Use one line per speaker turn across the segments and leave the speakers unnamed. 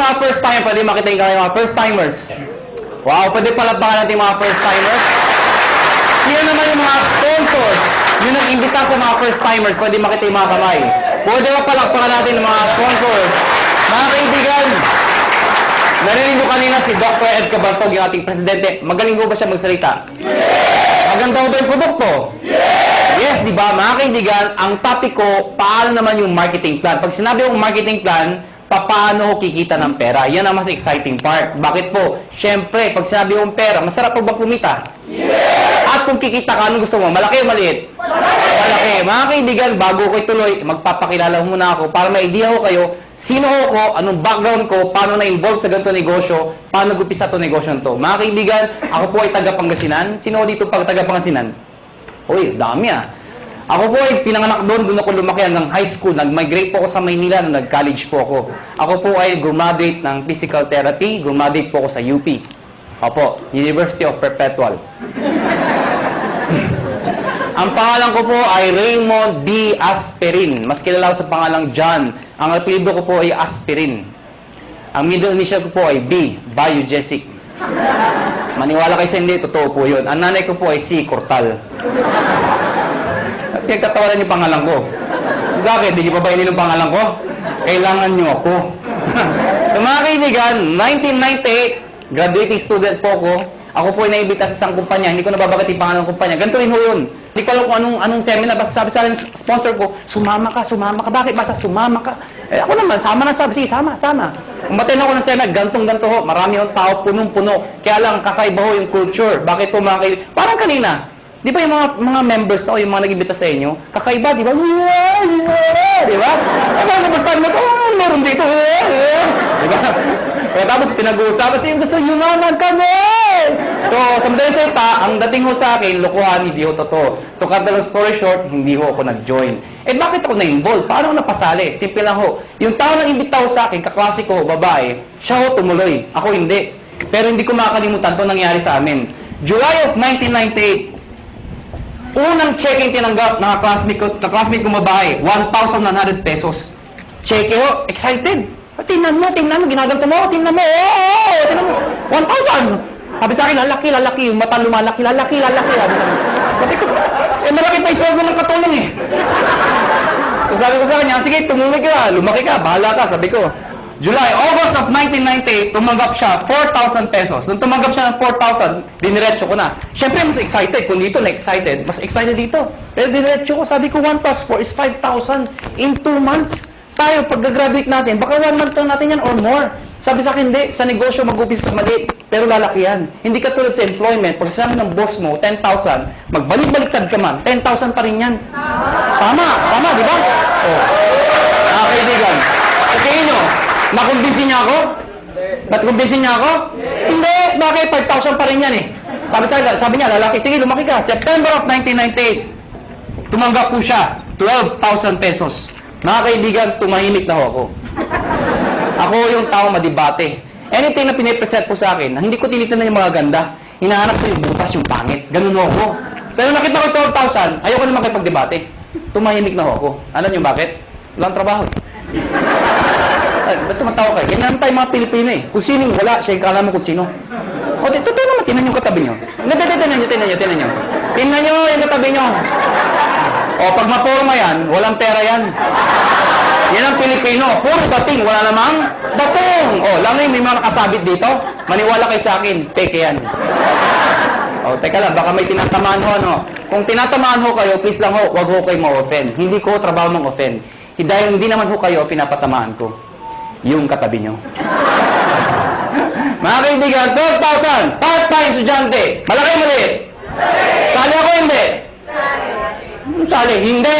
mga first time, pwede makita yung mga first timers. Wow, pwede palabakan natin mga first timers. Sino naman yung mga sponsors yung nag-imbita sa mga first timers? Pwede makita yung mga kamay. Pwede ba palakpakan natin yung mga sponsors? Mga kaibigan, narinig nyo kanina si Dr. Ed Cabantog, yung ating presidente. Magaling ba siya magsalita? Yes! Maganda ba yung produkto? Yes! Yes, di ba? Mga kaibigan, ang topic ko, paano naman yung marketing plan? Pag sinabi yung marketing plan, paano ko kikita ng pera? Yan ang mas exciting part. Bakit po? Siyempre, pag sinabi yung pera, masarap po ba kumita? Yes! At kung kikita ka, anong gusto mo? Malaki o maliit? Malaki. Mga kaibigan, bago ko ituloy, magpapakilala muna ako para may idea ko kayo, sino ako, anong background ko, paano na-involve sa ganito negosyo, paano gupisa ito negosyo to. Mga kaibigan, ako po ay taga-Pangasinan. Sino dito pag taga-Pangasinan? Uy, dami ah. Ako po ay pinanganak doon ako lumaki hanggang high school. Nag-migrate po ako sa Maynila nung nag-college po ako. Ako po ay graduate ng physical therapy, graduate po ako sa UP. Opo, University of Perpetual. Ang pangalan ko po ay Raymond B. Aspirin. Mas kilala ko sa pangalang John. Ang apelyido ko po ay Aspirin. Ang middle initial ko po ay B. Biogesic. Maniwala kayo sa hindi, totoo po yun. Ang nanay ko po ay C. Cortal. Pinagtatawanan yung pangalan ko. Bakit? Di pa ba inin yung pangalan ko? Kailangan nyo ako. So mga kaibigan, 1998, graduating student po ako. Ako po ay naibita sa isang kumpanya. Hindi ko nababagat yung pangalan ng kumpanya. Ganito rin ho yun. Hindi ko alam kung anong seminar. Basta sabi sa akin, sponsor ko, sumama ka, sumama ka. Bakit? Basta sumama ka. Eh, ako naman, sama na sabi. Sige, sama. Umaten ako ng seminar, ganto ho. Marami yung tao, punong-puno. Kaya lang, kakaiba ho yung culture. Bakit po mga kaibigan? Parang kanina. Di ba yung mga members na o yung mga nag-imbita sa inyo, kakaiba, di ba? Di ba? Eh, basta basta mo, meron dito. Di ba? Kaya tapos pinag-uusapan siya, gusto yumaman kami! So, sa madaling salita, ang dating ho sa akin, lokohan, hindi ho totoo. To cut the long story short, hindi ho ako nag-join. Eh, bakit ako na-involve? Paano ako napasali? Simple lang ho. Yung tao na imbita ho sa akin, kaklase ko, babae, siya ho tumuloy. Ako hindi. Pero hindi ko makakalimutan ito nangyari sa amin. July of 1998, unang check-in tinanggap ng classmate ko babae, 1,100 pesos. Check ho, excited. Tingnan mo, ginagansa mo, tingnan mo, 1,000. Sabi sa akin, lalaki, yung mata lumalaki, lalaki. Sabi ko, malaki pa yung sweldo ng katulong eh. So sabi ko sa kanya, sige, tumulog ka, lumaki ka, bahala ka, sabi ko. August of 1998, tumanggap siya 4,000 pesos. Nung tumanggap siya ng 4,000, diniretso ko na. Siyempre, mas excited. Kung dito na-excited, mas excited dito. Pero diniretso ko, sabi ko, 1 plus 4 is 5,000 in 2 months. Tayo, pag-graduate natin, baka 1 month lang natin yan or more. Sabi sa akin, hindi. Sa negosyo, mag-upis sa maliit. Pero lalaki yan. Hindi ka tulad sa employment. Pag sabi ng boss mo, 10,000, magbalik-baliktad ka man, 10,000 pa rin yan. Tama, di ba? Oh. Kaibigan. Sa tingin nyo, nakumbinsin niya ako? Nakumbinsin niya ako? Hindi. Bakit? 5,000 pa rin yan eh. Sabi niya, lalaki, sige, lumaki ka. September of 1998, tumanggap po siya, 12,000 pesos. Mga kaibigan, tumahimik na ho ako. Ako yung tao madibate. Anything na pinipresent po sa akin, na hindi ko tinitingnan yung mga ganda, hinahanap ko yung butas, yung pangit. Ganun ho ako. Pero nakita ko 12,000, ayoko na makipagdebate. Tumahimik na ho ako. Alam niyo bakit? Walang trabaho. Ba't tumatawa kayo? Yan naman tayo mga Pilipino eh. Kung sinong wala, siya yung kala mo kung sino. O, totoo naman, tinan yung katabi nyo. Tinan nyo. Tinan nyo yung katabi nyo. O, pag maporma yan, walang pera yan. Yan ang Pilipino. Puro dating, wala namang datong. O, lalo yung may mga nakasabit dito. Maniwala kayo sa akin, peke yan. O, teka lang, baka may tinatamaan ho, ano. Kung tinatamaan ho kayo, please lang ho, wag ho kayo ma-offend. Hindi ko trabaho ng offend. Dahil hindi naman ho kayo, pinapatamaan ko. Yung katabi nyo. Mga kaibigan, 12,000, part-time estudyante. Malaki maliit? Sali ako hindi? Sali, hindi.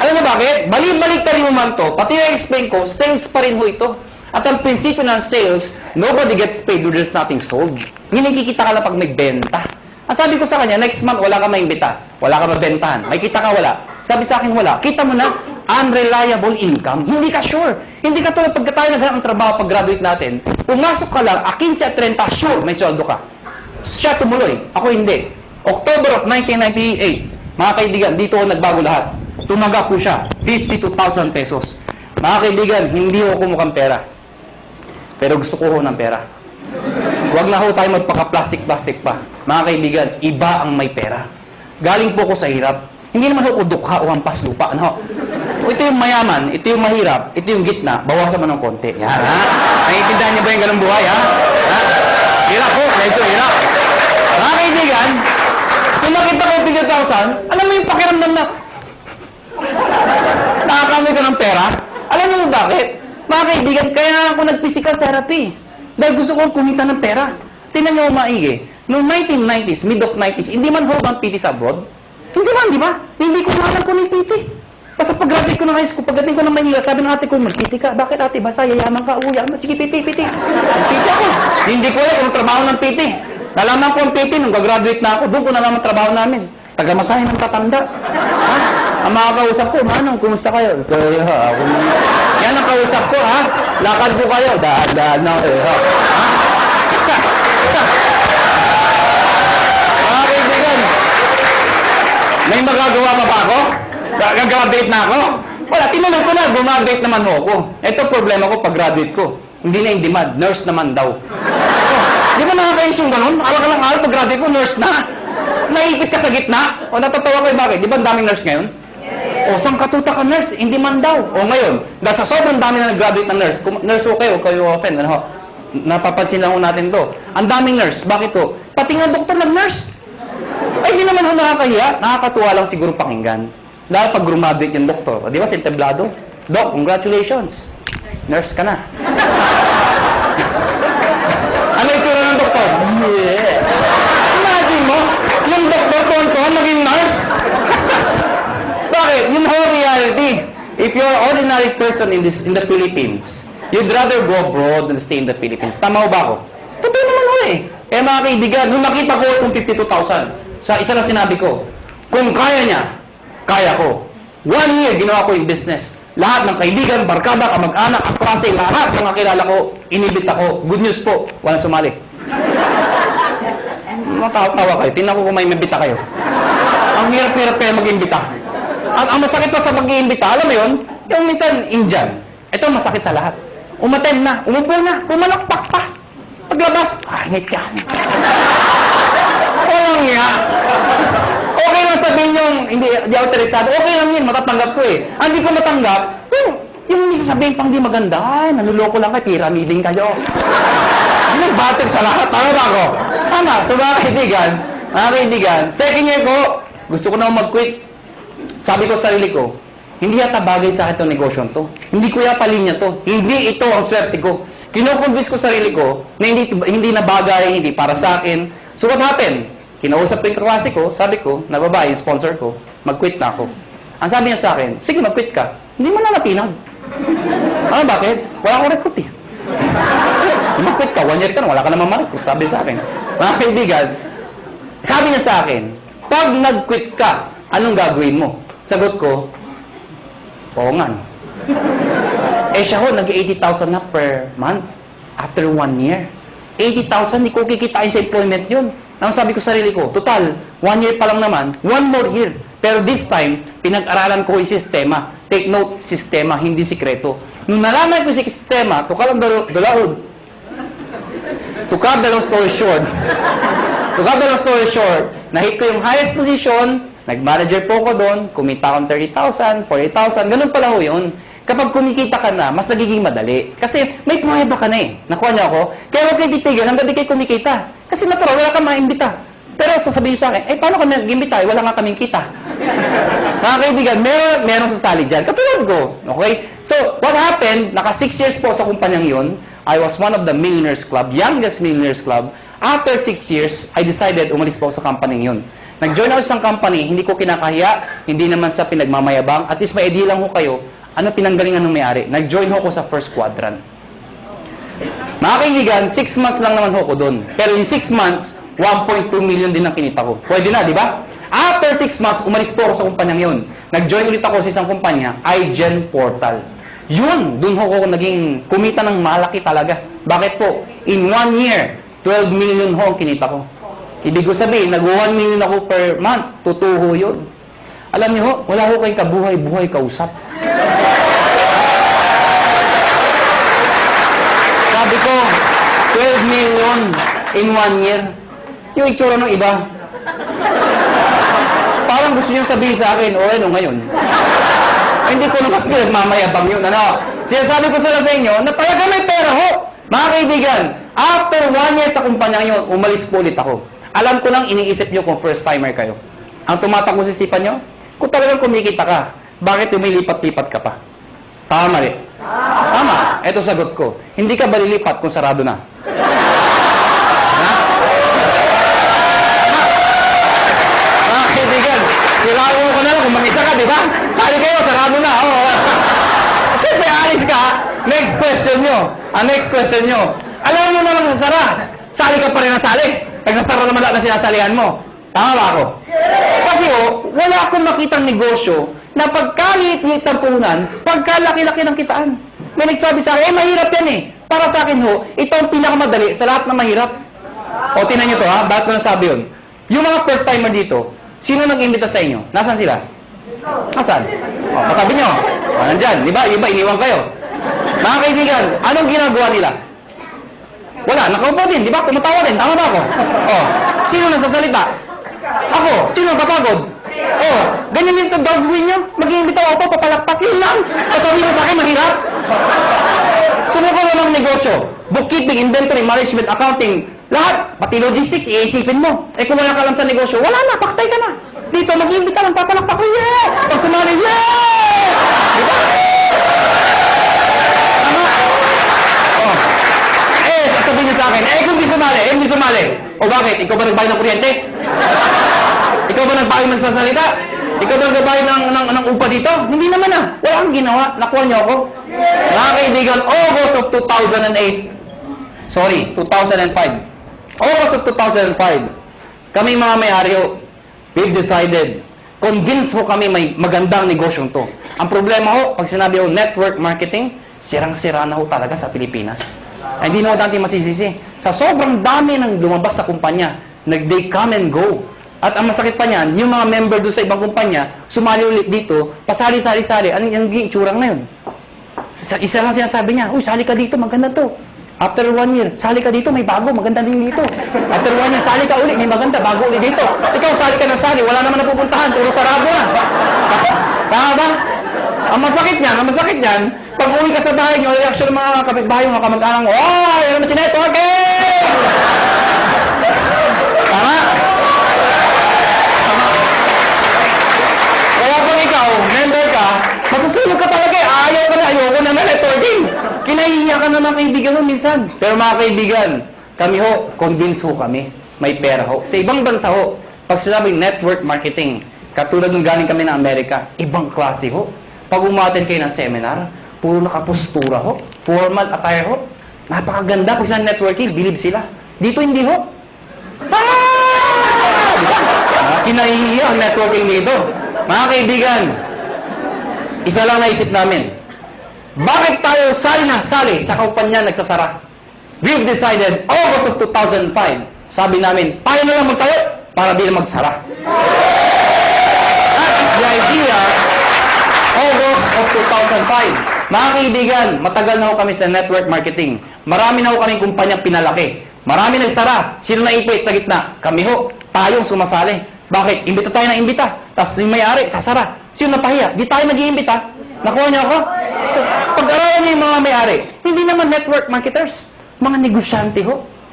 Alam mo bakit? Balik-balik rin mo man to. Pati na-explain ko, sales pa rin ho ito. At ang prinsipyo ng sales, nobody gets paid when there's nothing sold. Hindi kikita ka lang pag may benta. Ang sabi ko sa kanya, next month, wala ka maimbita. Wala ka mabentahan. May kita ka, wala. Sabi sa akin, wala. Kita mo na, unreliable income. Hindi ka sure. Hindi ka tulad pagka tayo naghanap ng trabaho pag-graduate natin. Pumasok ka lang, 15 at 30, sure, may sweldo ka. Siya tumuloy. Ako hindi. October of 1998, mga kaibigan, dito ako nagbago lahat. Tumanggap po siya, 52,000 pesos. Mga kaibigan, hindi ako kumukhang pera. Pero gusto ko ho ng pera. Huwag na ho tayo magpaka-plastic-plastic pa. Mga kaibigan, iba ang may pera. Galing po ko sa hirap. Hindi naman ho ko dukha o hampas lupa. Ano? Ito yung mayaman, ito yung mahirap, ito yung gitna, bawasan mo ng konti. Yan, ha? Naiintindihan niyo ba yung ganung buhay, ha? Ha? Hirap ho, medyo hirap. Mga kaibigan, kung nakita ko 50,000, alam mo yung pakiramdam na nakakamay ka ng pera? Alam mo bakit? Mga kaibigan, kaya ako nag-physical therapy. Dahil gusto kong kumita ng pera. Tingnan niyo maigi. Noong 1990s, mid of 90s, hindi man ho bang PT sa abroad? Hindi man, di ba? Hindi ko alam ko ng PT. Basta pag-graduate ko ng high school, pagdating ko ng Manila, sabi ng ate ko, mag-PT ka. Bakit ate? Basta yayaman ka, uwi. Sige, PT. PT ako. Hindi ko alam kung trabaho ng PT. Nalaman ko ang PT nung gagraduate na ako. Doon ko nalaman trabaho namin. Taga-masahe ng tatanda. Ha? Ang mga kausap ko, Manong, kumusta kayo? Kaya ha, ako yan ang kausap ko, ha? Lakad ko kayo. Daan na, ha? Mga kaibigan, may magagawa pa ba ako? Gagraduate na ako? Wala, tinanong ko na, gumagraduate naman ho ako. Ito problema ko pag graduate ko. Hindi na in demand, nurse naman daw. Di ba nakakayos yung ganun? Alang-alang pag graduate ko, nurse na. Naipit ka sa gitna? O natatawa ko bakit? Di ba ang daming nurse ngayon? O saan katuta ka nurse? In demand daw. O ngayon, dahil sa sobrang dami na nag-graduate ng nurse, nurse okay, o kayo offend, ano? Napapansin lang natin to. Ang daming nurse, bakit to? Pati nga doktor nag-nurse. Ay, di naman ho nakakahiya. Nakakatuwa lang siguro pakinggan. Dahil pag graduate yung doktor, di ba, sinteblado? Doc, congratulations. Nurse ka na. Ano yung tsura ng doktor? Yeah. Imagine mo, yung doktor tonton naging nurse. Bakit? Yun ho reality. If you're an ordinary person in the Philippines, you'd rather go abroad than stay in the Philippines. Tama ho ba ako? Totoo naman ho eh. Eh mga kaibigan, nung nakita ko itong 52,000, sa isa lang sinabi ko, kung kaya niya, kaya ko. 1 year, ginawa ko yung business. Lahat ng kaibigan, barkada, kamag-anak, kaklase, lahat ng kakilala ko, inibit ako. Good news po, walang sumali. Matawa kayo. Tingnan ko kung may mabita kayo. Ang hirap-hirap kayo mag-imbita. At ang masakit pa sa mag-iimbita, alam mo yun, yung minsan Indian. Ito masakit sa lahat. Umaten na, umupo na, pumalakpak pa. Paglabas, ngit ka. Walang nga. Okay lang sabihin yung hindi autorisado. Okay lang yun, matatanggap ko eh. Ang hindi ko matanggap, yung sasabihin pang di maganda, ay, nanuloko lang kayo, pyramiding kayo. Nagbatid sa lahat. Tama ba ako? Tama. So mga kaibigan, second year ko, gusto ko na mag-quit. Sabi ko sa sarili ko, hindi yata bagay sa akin itong negosyo to. Hindi ko yata linya to. Hindi ito ang swerte ko. Kino-convince ko sa sarili ko na hindi na bagay, hindi para sa akin. So what happened? Kinausap ko yung kaklase ko, sabi ko, na babae, yung sponsor ko, mag-quit na ako. Ang sabi niya sa akin, sige, mag-quit ka. Hindi mo na natinag. Ano, bakit? Wala akong recruit eh. Mag-quit ka, 1 year ka na, wala ka naman ma-recruit. Sabi sa akin. Mga kaibigan, sabi niya sa akin, pag nag-quit ka, anong gagawin mo? Sagot ko, oo nga. Eh siya ho, nag-80,000 na per month after 1 year. 80,000, hindi ko kikitain sa employment yun. Ang sabi ko sa sarili ko, total, 1 year pa lang naman, 1 more year. Pero this time, pinag-aralan ko yung sistema. Take note, sistema, hindi sikreto. Nung nalaman ko yung sistema, to cut the long story short, nahit ko yung highest position, nag-manager po ko doon, kumita akong 30,000, 40,000, ganun pala ho yun. Kapag kumikita ka na, mas nagiging madali. Kasi may pruweba ka na eh. Nakuha niyo ako? Kaya huwag kayo titigil hanggang di kayo kumikita. Kasi natural, wala kang maimbita. Pero sasabihin sa akin, paano kami nag-imbita? Wala nga kaming kita. Mga kaibigan, meron sasali dyan. Katulad ko. Okay? So, what happened, naka 6 years po sa kumpanyang yun. I was one of the millionaires club, youngest millionaires club. After 6 years, I decided umalis po sa company yun. Nag-join ako sa company, hindi ko kinakahiya, hindi naman sa pinagmamayabang. At least may idea lang ho kayo, ano pinanggalingan ng may-ari. Nag-join ho ko sa first quadrant. Mga kaibigan, 6 months lang naman ho ko doon. Pero in 6 months, 1.2 million din ang kinita ko. Pwede na, di ba? After 6 months, umalis po ako sa kumpanyang yun. Nag-join ulit ako sa isang kumpanya, iGen Portal. Yun, doon ho ko naging kumita ng malaki talaga. Bakit po? In 1 year, 12 million ho ang kinita ko. Ibig ko sabihin, nag-1 million ako per month. Totoo ho yun. Alam niyo ho, wala ho kayong kabuhay-buhay kausap. Sabi ko, in 1 year. Yung itsura ng iba. Parang gusto niyong sabihin sa akin, o ano ngayon? Hindi ko naman pinagmamayabang yun, ano? Sinasabi ko sila sa inyo na talaga may pera ho. Mga kaibigan, after 1 year sa kumpanya nyo, umalis po ulit ako. Alam ko lang iniisip nyo kung first timer kayo. Ang tumatakbo sa isipan nyo, kung talagang kumikita ka, bakit lumilipat-lipat ka pa? Tama mali? Tama. Ito sagot ko. Hindi ka ba lilipat kung sarado na? Ha? Mga kaibigan, siraw ko na lang kung mag-isa ka, di ba? Sali kayo, sarado na. Oh. Siyempre, alis ka. Next question nyo. Ang next question nyo. Alam mo naman sa sara. Sali ka pa rin na sali. Nagsasara naman lahat na sinasalihan mo. Tama ba ako? Kasi wala akong makitang negosyo na pagkaliit-liit ang puhunan, pagkalaki-laki ng kitaan. May nagsabi sa akin, mahirap yan eh. Para sa akin ito ang pinakamadali sa lahat ng mahirap. O, tinan nyo to ha, bakit ko nasabi yun? Yung mga first timer dito, sino nag-imbita sa inyo? Nasaan sila? Nasaan? O, katabi nyo. O, nandyan. Di ba? Iba, iniwan kayo. Mga kaibigan, anong ginagawa nila? Wala, nakaupo din. Di ba? Kumatawa din. Tama ba ako? O, sino nasasalita? Ako. Sino kapagod? Oh, ganyan din ito gagawin nyo. Mag-iimbita ako, papalakpak. Yun lang. Kasabi mo sa akin, mahirap. Sumuko mo ng negosyo. Bookkeeping, inventory, management, accounting. Lahat. Pati logistics, iisipin mo. Eh kung wala ka lang sa negosyo, wala na, paktay ka na. Dito, mag-iimbita lang, papalakpak ko. Yeah! Pag sumali, yeah! Diba? Tama? Oh. Sabihin niyo sa akin, kung hindi sumali. O bakit? Ikaw ba nagbayad ng kuryente? Ikaw ba nagbayad ng sasalita? Ikaw ba nagbayad ng upa dito? Hindi naman Wala kang ginawa. Nakuha niyo ako. Mga kaibigan, August of 2008. Sorry, 2005. August of 2005. Kami mga may-ari we've decided, convinced kami may magandang negosyong to. Ang problema pag sinabi network marketing, sirang-sira na talaga sa Pilipinas. Ay, hindi na dati masisisi. Sa sobrang dami ng lumabas sa kumpanya, they come and go. At ang masakit pa niyan, yung mga member doon sa ibang kumpanya, sumali ulit dito, pasali-sali-sali, anong yung itsurang na yun? Isa lang sinasabi niya, uy, sali ka dito, maganda to. After 1 year, sali ka dito, may bago, maganda din dito. After 1 year, sali ka ulit, may maganda, bago ulit dito. Ikaw, sali ka ng sali, wala naman napupuntahan, puro sarado na. Tama ba? Ang masakit niyan, pag uwi ka sa bahay niyo, reaction ng mga kapitbahay, mga kamag-anak mo, oh, yan naman si networking! Tama? Kaya kung ikaw, member ka, masusulog ka talaga ayaw ka na, ayoko na networking. Kinahihiya ka na mga kaibigan mo minsan. Pero mga kaibigan, kami convince kami. May pera Sa ibang bansa pag sinabing network marketing, katulad nung galing kami ng Amerika, ibang klase Pag umaten kayo ng seminar, puro nakapostura formal attire napakaganda pag sa networking, believe sila. Dito hindi kinahihiya ang networking dito. Mga kaibigan, isa lang naisip namin, bakit tayo sali na sali sa kumpanya nagsasara? We've decided, August of 2005, sabi namin, tayo na lang magtayo para di na magsara. That is the idea, August of 2005. Mga kaibigan, matagal na kami sa network marketing. Marami na kaming kumpanyang pinalaki. Marami nagsara. Sino naipit sa gitna? Kami tayong sumasali. Bakit? Imbita tayo na imbita. Tapos yung may-ari, sasara. Sino napahiya? Di tayo nag-iimbita. Nakuha niyo ako? So, pag-aralan niyo yung mga may-ari, hindi naman network marketers. Mga negosyante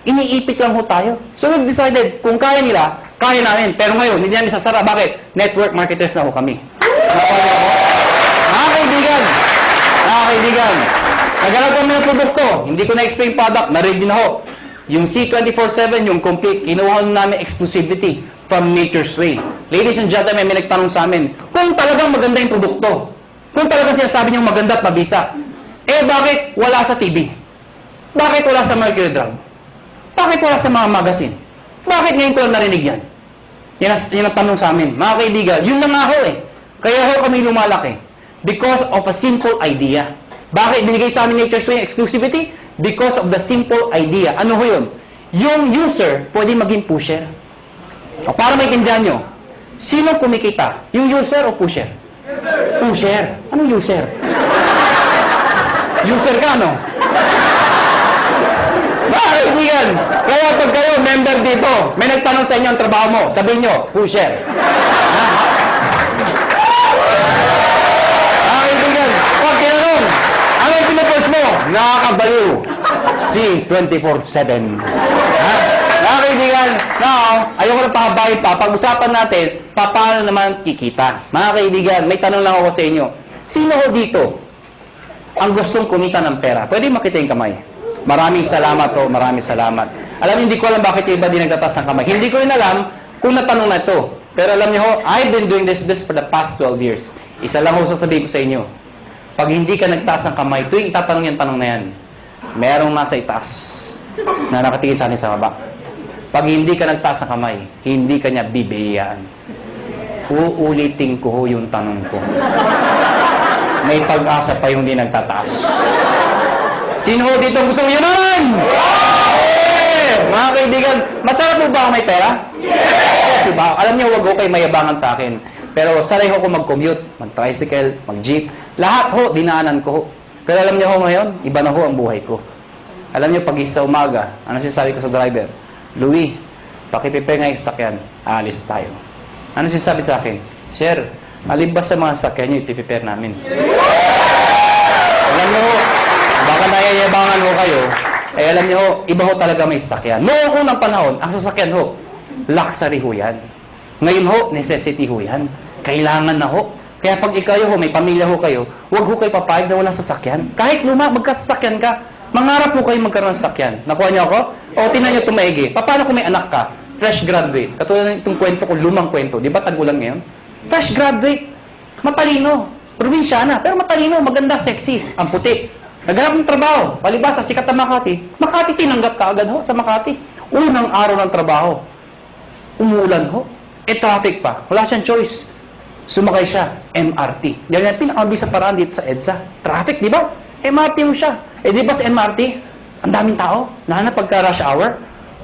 Iniipit lang tayo. So we've decided, kung kaya nila, kaya namin. Pero ngayon, hindi namin sasara. Bakit? Network marketers na kami. Nakuha niyo ako? Mga kaibigan, naghanap kami ng produkto. Hindi ko na-explain product. Na-ready na Yung C24/7, yung complete, kinuha namin exclusivity from Nature's Way. Ladies and gentlemen, may nagtanong sa amin, kung talagang maganda yung produkto, kung talagang sinasabi niyong maganda at mabisa, bakit wala sa TV? Bakit wala sa Mercury Drug? Bakit wala sa mga magazine? Bakit ngayon ko lang narinig yan? Yan ang tanong sa amin. Mga kaibigan, yun lang nga Kaya kami lumalaki. Because of a simple idea. Bakit binigay sa amin Nature's Way exclusivity? Because of the simple idea. Ano yun? Yung user, pwede maging pusher. O, para maintindihan nyo, sino kumikita? Yung user o pusher? Pusher. Anong user? User ka, no? Kaibigan, kaya pag kayo dito, may nagtanong sa inyo ang trabaho mo. Sabihin nyo, pusher. Kaibigan, pag tinanong, ano yung pinupost mo? Nakakabaliw. Si 24/7. Kaibigan, now, ayoko na pahabahin pa. Pag-usapan natin, paano naman kikita. Mga kaibigan, may tanong lang ako sa inyo. Sino ho dito ang gustong kumita ng pera? Pwede makita yung kamay. Maraming salamat ho, maraming salamat. Alam niyo, hindi ko alam bakit yung iba di nagtatas ng kamay. Hindi ko rin alam kung natanong na ito. Pero alam niyo ho, I've been doing this for the past 12 years. Isa lang ho sasabihin ko sa inyo. Pag hindi ka nagtaas ng kamay, tuwing tatanong yung tanong na yan, merong nasa itaas na nakatingin sa akin sa baba. Pag hindi ka nagtaas ng kamay, hindi ka niya bibiyayaan. Uulitin ko ho yung tanong ko. May pag-asa pa yung hindi nagtataas. Sino ho dito gusto mo yaman? Mga kaibigan, masarap mo ba ako may pera? Yes! Diba? Alam niyo, wag ho kayo mayabangan sa akin. Pero sanay ho ko mag-commute, mag-tricycle, mag-jeep. Lahat ho, dinaanan ko ho. Pero alam niyo ho ngayon, iba na ho ang buhay ko. Alam niyo, pag isa umaga, ano sinasabi ko sa driver? Louie, pakipipe nga yung sakyan, aalis tayo. Ano sinasabi sa akin? Sir, alibas sa mga sakyan nyo, ipiprepare namin. Alam nyo ho, baka nayayabangan ho kayo, ay alam nyo ho, iba ho talaga may sakyan. Noong unang panahon, ang sasakyan ho, luxury ho yan. Ngayon ho, necessity ho yan. Kailangan na ho. Kaya pag ikaw ho, may pamilya ho kayo, huwag ho kayo papayag na walang sasakyan. Kahit luma, magkasasakyan ka, mangarap po kayo magkaroon ng sasakyan. Nakuha niyo ako? O, tingnan niyo tumaigi. Paano kung may anak ka? Fresh graduate. Katulad itong kwento ko, lumang kwento. Di ba tag-ulan ngayon? Fresh graduate. Matalino. Probinsyana. Pero matalino, maganda, sexy. Ang puti. Naghanap ng trabaho. Palibasa, sikat na Makati. Makati, tinanggap ka agad ho sa Makati. Unang araw ng trabaho. Umuulan ho. Traffic pa. Wala siyang choice. Sumakay siya. MRT. Yan yung pinakamabis sa paraan dito sa EDSA. Traffic, di ba? MRT mo siya. Di ba sa MRT, ang daming tao, lalo na pagka rush hour.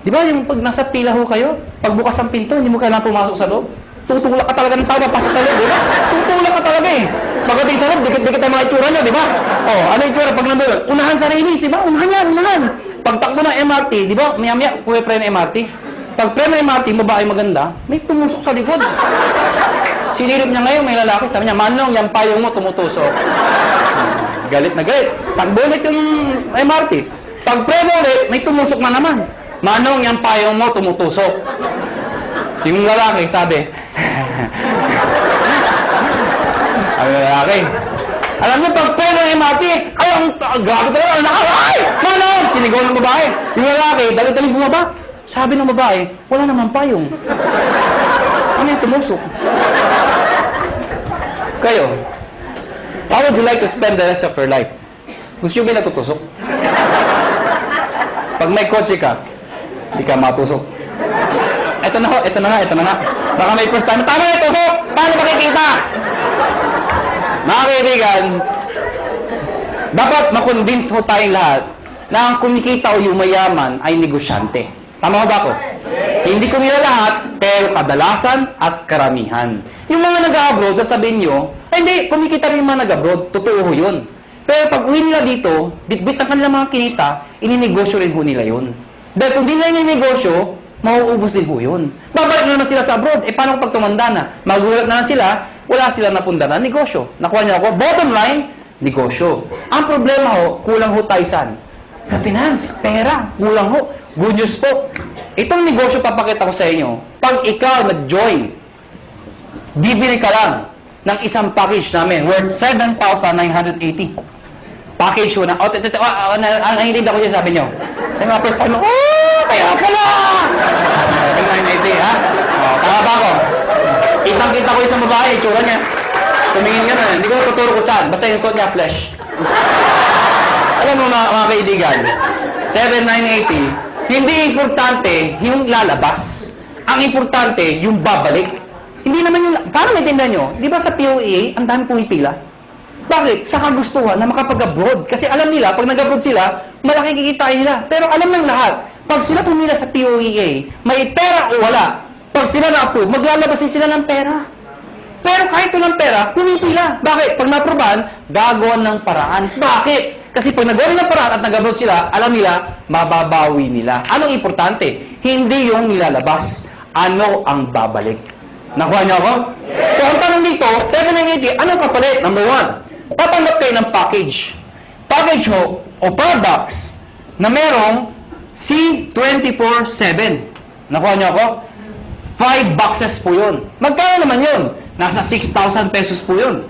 Di ba yung pag nasa pila ho kayo, pagbukas ng pinto, hindi mo kailangan pumasok sa loob. Tutulak ka talaga ng tao, papasok sa loob, di ba? Tutulak ka talaga eh. Pagdating sa loob, dikit-dikit ang mga itsura nyo, di ba? Ano yung itsura pag nandun? Unahan sa release, di ba? Unahan yan, unahan. Pagtakbo ng MRT, di ba? Maya-maya, puwe-pre ng MRT. Pag pre ng MRT, babae maganda, may tumusok sa likod. Sinilip niya ngayon, may lalaki. Sabi niya, Manong, yung payong mo tumutusok. Galit na galit. Takbo ulit yung MRT. Pag pre ulit, may tumusok na naman. Manong, yung payong mo tumutusok. Yung lalaki, sabi, ang lalaki, alam niyo, pag pre ng MRT, ay, ang grabe talaga, ang nakaway! Manong! Sinigaw ng babae. Yung lalaki, dalit-dalit bumaba. Sabi ng babae, wala naman payong. Ano yung tumusok? Kayo, how would you like to spend the rest of your life? Gusto nyo ba natutusok? Pag may kotse ka, hindi ka matusok. Ito na ho, ito na nga. Baka may first time, tama na tusok! Paano makikita? Mga kaibigan, dapat makonvince ho tayong lahat na ang kumikita o yumayaman ay negosyante. Tama ba ako? Hindi ko nila lahat, pero kadalasan at karamihan. Yung mga nag-abroad, sasabihin nyo, ay hindi, kumikita rin yung mga nag-abroad. Totoo ho yun. Pero pag uwi nila dito, bitbit ang kanilang mga kinita, ininegosyo rin ho nila yun. Dahil kung di nila ininegosyo, mauubos din ho yun. Babalik na naman sila sa abroad. Paano pag tumanda na? Magulat na sila, wala silang napunda na negosyo. Nakuha niyo ako? Bottom line, negosyo. Ang problema ho, kulang ho tayo saan? Sa finance, pera, kulang ho. Good news po. Itong negosyo papakita ko sa inyo, pag ikaw nag-join, bibili ka lang ng isang package namin worth 7,980. Package ho na, nahilig ako dyan, sabi nyo. Sa mga first time, kaya pala! 7,980, ha? Tama ba ako? Kitang-kita ko isang babae, itsura niya. Tumingin ka na, hindi ko tuturo ko saan, basta yung suot niya, flesh. Alam mo mga kaibigan, 7,980, hindi importante yung lalabas. Ang importante, yung babalik. Hindi naman yung... Paano maintindihan nyo? Di ba sa POEA, ang dami pumipila? Bakit? Sa kagustuhan na makapag-abroad. Kasi alam nila, pag nag-abroad sila, malaki kikitain nila. Pero alam ng lahat, pag sila pumila sa POEA, may pera o wala. Pag sila na-approve, maglalabas din sila ng pera. Pero kahit walang pera, pumipila. Bakit? Pag na-approvean, gagawan ng paraan. Bakit? Kasi pag nagawa ng paraan at nag-abroad sila, alam nila, mababawi nila. Anong importante? Hindi yung nilalabas. Ano ang babalik? Nakuha niyo ako? So, ang tanong dito, 780, anong kapalit? Number 1, tatanggap kayo ng package. Package ho, o products, na merong C24/7. Nakuha niyo ako? 5 boxes po yun. Magkano naman yun? Nasa 6,000 pesos po yun.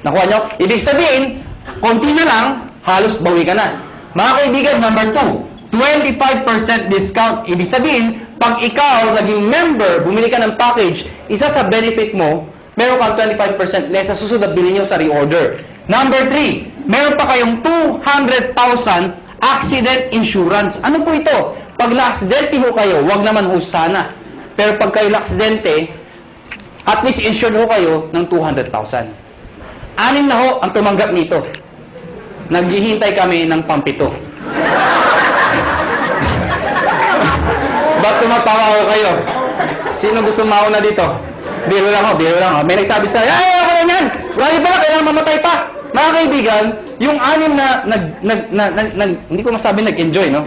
Nakuha niyo? Ibig sabihin, konti na lang, halos bawi ka na. Mga kaibigan, number 2, 25% discount. Ibig sabihin, pag ikaw naging member, bumili ka ng package, isa sa benefit mo, meron kang 25% less sa susunod na bilhin nyo sa reorder. Number 3, meron pa kayong 200,000 accident insurance. Ano po ito? Pag na-aksidente ho kayo, wag naman ho sana. Pero pag kayo na-aksidente, at least insured ho kayo ng 200,000. 6 na ho ang tumanggap nito. Naghihintay kami ng pampito. Ba't tumatawa ko kayo? Sino gusto mauna dito? Biro lang ho, biro lang ho. May nagsabi sa ay, ako na yan! Wala pala, kailangan mamatay pa! Mga kaibigan, yung 6 na hindi ko masabi nag-enjoy, no?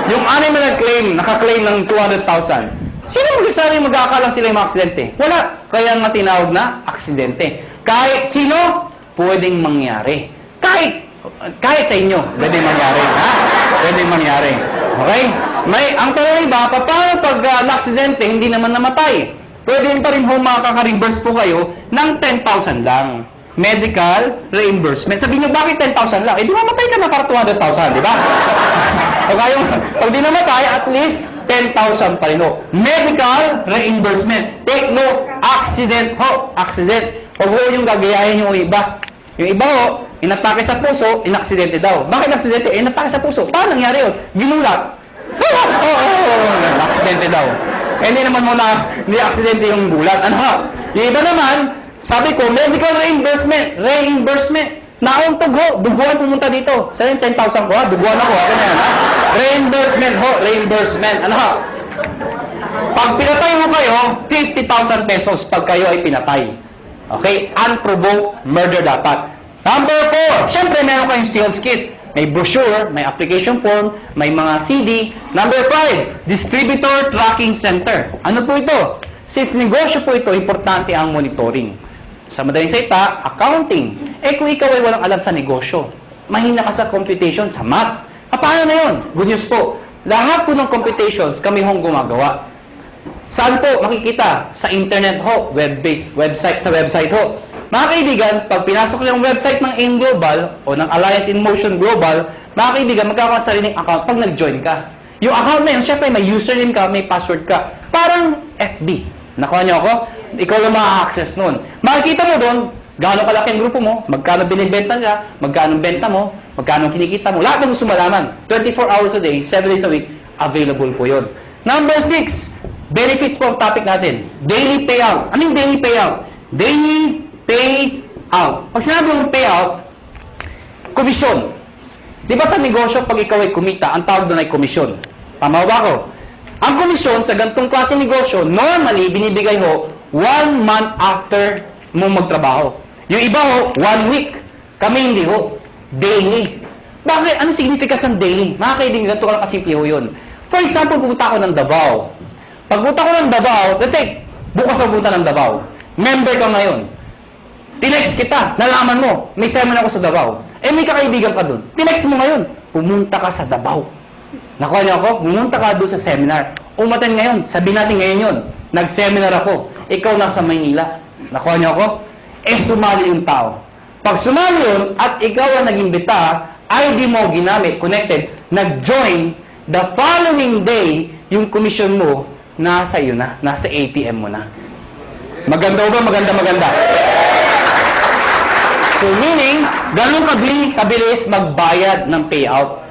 Yung 6 na nag-claim, naka-claim ng 200,000. Sino magsasabi mag-aakalang sila yung mga aksidente? Wala. Kaya nga tinawag na aksidente. Kahit sino, pwedeng mangyari. Kahit sa inyo, pwedeng mangyari. Ha? Pwedeng mangyari. Okay? Ang tanong iba, paano pag na-aksidente, hindi naman namatay? Pwede pa rin makaka-reimburse po kayo ng 10,000 lang. Medical reimbursement. Sabihin nyo, bakit 10,000 lang? Eh, di mamatay ka na para 200,000, di ba? Pag di namatay, at least 10,000 pa rin ho. Medical reimbursement. Take note, accident ho. Accident. Pag ho yung gagayahin yung iba. Yung iba ho, inatake sa puso, inaksidente daw. Bakit aksidente? Inatake sa puso. Paano nangyari yun? Ginulat. Aksidente daw. Hindi naman muna, hindi aksidente yung gulat. Ano ha? Yung iba naman, sabi ko, medical reimbursement. Reimbursement. Nauntog ho. Duguan pumunta dito. Saan yung 10,000 ko ha? Duguan ako. Ako na yan ha? Reimbursement ho. Reimbursement. Ano ha? Pag pinatay mo kayo, 50,000 pesos pag kayo ay pinatay. Okay? Unprovoked murder dapat. Number 4. Siyempre, meron kayong sales kit. May brochure, may application form, may mga CD. Number 5. Distributor Tracking Center. Ano po ito? Since negosyo po ito, importante ang monitoring. Sa madaling salita, accounting. Eh kung ikaw ay walang alam sa negosyo, mahina ka sa computation, sa math. Paano na yun? Good news po. Lahat po ng computations kami hong gumagawa. Saan po makikita? Sa internet ho, web-based, sa website ho. Mga kaibigan, pag pinasok yung website ng AIM Global o ng Alliance in Motion Global, mga kaibigan, magkakaroon sa sariling account pag nag-join ka. Yung account na yun, syempre may username ka, may password ka. Parang FB. Nakuha niyo ako? Ikaw lang ma-access nun. Makikita mo doon, gaano kalaki ang grupo mo, magkano binibenta nila, magkano benta mo, magkano kinikita mo. Lahat ng gusto malaman. 24 hours a day, 7 days a week, available po yun. Number 6, benefits po ang topic natin. Daily payout. Ano yung daily payout? Daily payout. Pag sinabi mong payout, komisyon. Di ba sa negosyo, pag ikaw ay kumita, ang tawag doon ay komisyon. Tama ba ako? Ang komisyon sa ganitong klase negosyo, normally, binibigay ho 1 month after mo magtrabaho. Yung iba ho, 1 week. Kami hindi ho. Daily. Bakit? Anong significance ng daily? Mga kaibigan, ganito ka lang kasimple ho yun. For example, pupunta ako ng Davao. Pag pupunta ko ng Davao, let's say, bukas ako pupunta ng Davao. Member ka ngayon. Tinext kita, nalaman mo, may seminar ako sa Davao. Eh, may kakaibigan ka dun. Tinext mo ngayon, pumunta ka sa Davao. Nakuha niyo ako? Pumunta ka doon sa seminar. Umaten ngayon, sabihin natin ngayon yun. Nag-seminar ako. Ikaw nasa Maynila. Nakuha niyo ako? Eh, sumali yung tao. Pag sumali yun, at ikaw ang nag-imbita, ID mo ginamit, connected, nag-join, the following day, yung commission mo, nasa iyo na, nasa ATM mo na. Maganda ba? Maganda. So, meaning, ganun kabilis magbayad ng payout.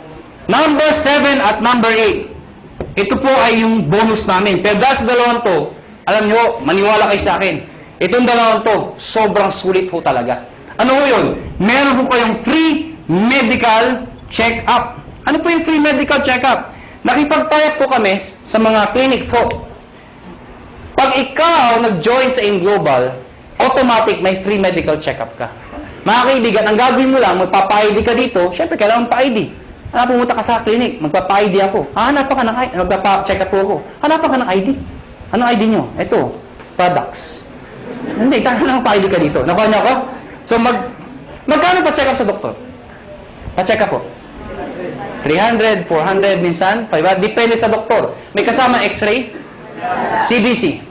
Number 7 at number 8. Ito po ay yung bonus namin. Pero dahil sa dalawang to, alam nyo, maniwala kayo sa akin. Itong dalawang to, sobrang sulit po talaga. Ano po yun? Meron po kayong free medical check-up. Ano po yung free medical check-up? Nakipag-tie po kami sa mga clinics ho. Pag ikaw nag-join sa AIM Global, automatic may free medical check-up ka. Mga kaibigan, ang gagawin mo lang, magpapa-ID ka dito, syempre, kailangan pa-ID. Pumunta ka sa clinic, magpapa-ID ako. Hanapan ka ng ID, magpapa-check up ako. Hanapan ka ng ID. Anong ID nyo? Ito, products. Hindi, kailangan pa-ID ka dito. Nakuha niyo ako? So, magkano pa-check up sa doktor? Pa-check up po. 300, 400, minsan, 500. Depende sa doktor. May kasama x-ray, CBC,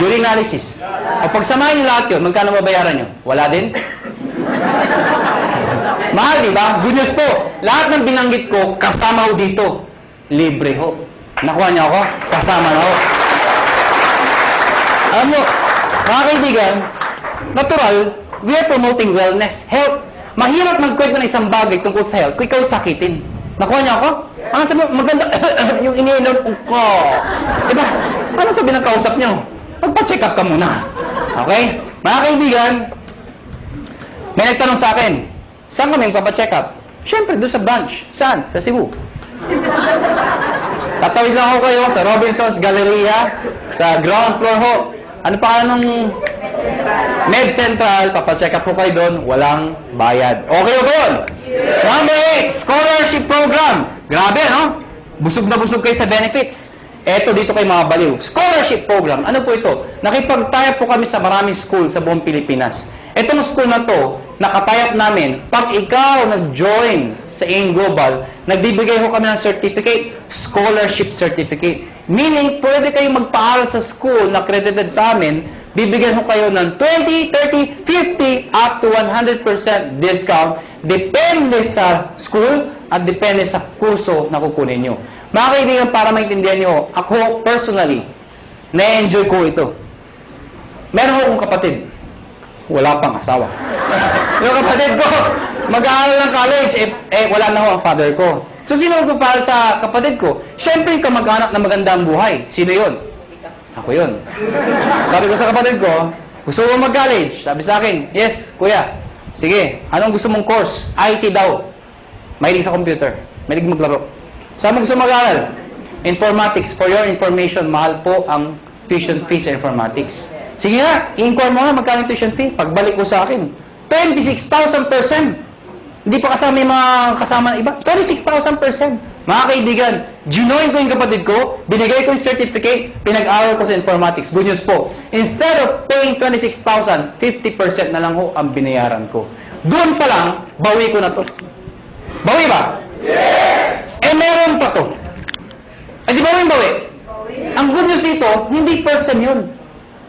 urinalysis. O pagsamahin nyo lahat yun, magkano mabayaran nyo? Wala din? Mahal, di ba? Good news po. Lahat ng binanggit ko, kasama ho dito. Libre ho. Nakuha niyo ako? Kasama na ho. Alam nyo, mga kaibigan, natural, we are promoting wellness, health. Mahirap magkwento ng isang bagay tungkol sa health kung ikaw sakitin. Nakuha niyo ako? Ang sabi mo, maganda, yung iniinom ko. Diba? Ano sabi ng kausap niyo? Magpa-check up ka muna. Okay? Mga kaibigan, may nagtanong sa akin, saan kami magpa-check up? Siyempre, doon sa branch. Saan? Sa Cebu. Tatawid lang ako kayo sa Robinson's Galleria, sa ground floor ho. Ano pa ng Med Central, papacheck up po kayo doon, walang bayad. Okay ba yun? Number 8, scholarship program. Grabe, no? Busog na busog kayo sa benefits. Eto, dito kayo mga baliw. Scholarship program. Ano po ito? Nakipag-tie po kami sa maraming school sa buong Pilipinas. Etong school na to, nakatayap namin, pag ikaw nag-join sa AIM Global, nagbibigay ho kami ng certificate, scholarship certificate. Meaning, pwede kayong magpaaral sa school na accredited sa amin, bibigyan ho kayo ng 20, 30, 50, up to 100% discount, depende sa school at depende sa kurso na kukunin nyo. Mga kaibigan, para maintindihan nyo, ako personally, na-enjoy ko ito. Meron akong kapatid, wala pang asawa. Yung kapatid ko, mag-aaral ng college, wala na ho ang father ko. So, sino magpapahal sa kapatid ko? Siyempre, yung kamag-anak na magandang buhay. Sino yun? Ako yun. Sabi ko sa kapatid ko, gusto mo mag-college? Sabi sa akin, yes, kuya. Sige, anong gusto mong course? IT daw. Mahilig sa computer. Mahilig maglaro. Saan mo gusto mag-aaral? Informatics. For your information, mahal po ang tuition fee sa informatics. Sige nga, i-inquire mo nga magkano yung tuition fee. Pagbalik ko sa akin, 26,000%. Hindi pa kasama yung mga kasama ng iba. 26,000%. Mga kaibigan, ginoin ko yung kapatid ko, binigay ko yung certificate, pinag-aral ko sa informatics. Good news po. Instead of paying 26,000, 50% na lang ho ang binayaran ko. Doon pa lang, bawi ko na to. Bawi ba? Yes! Meron pa to. Di ba rin bawi? Ang good news dito, hindi first sem yun.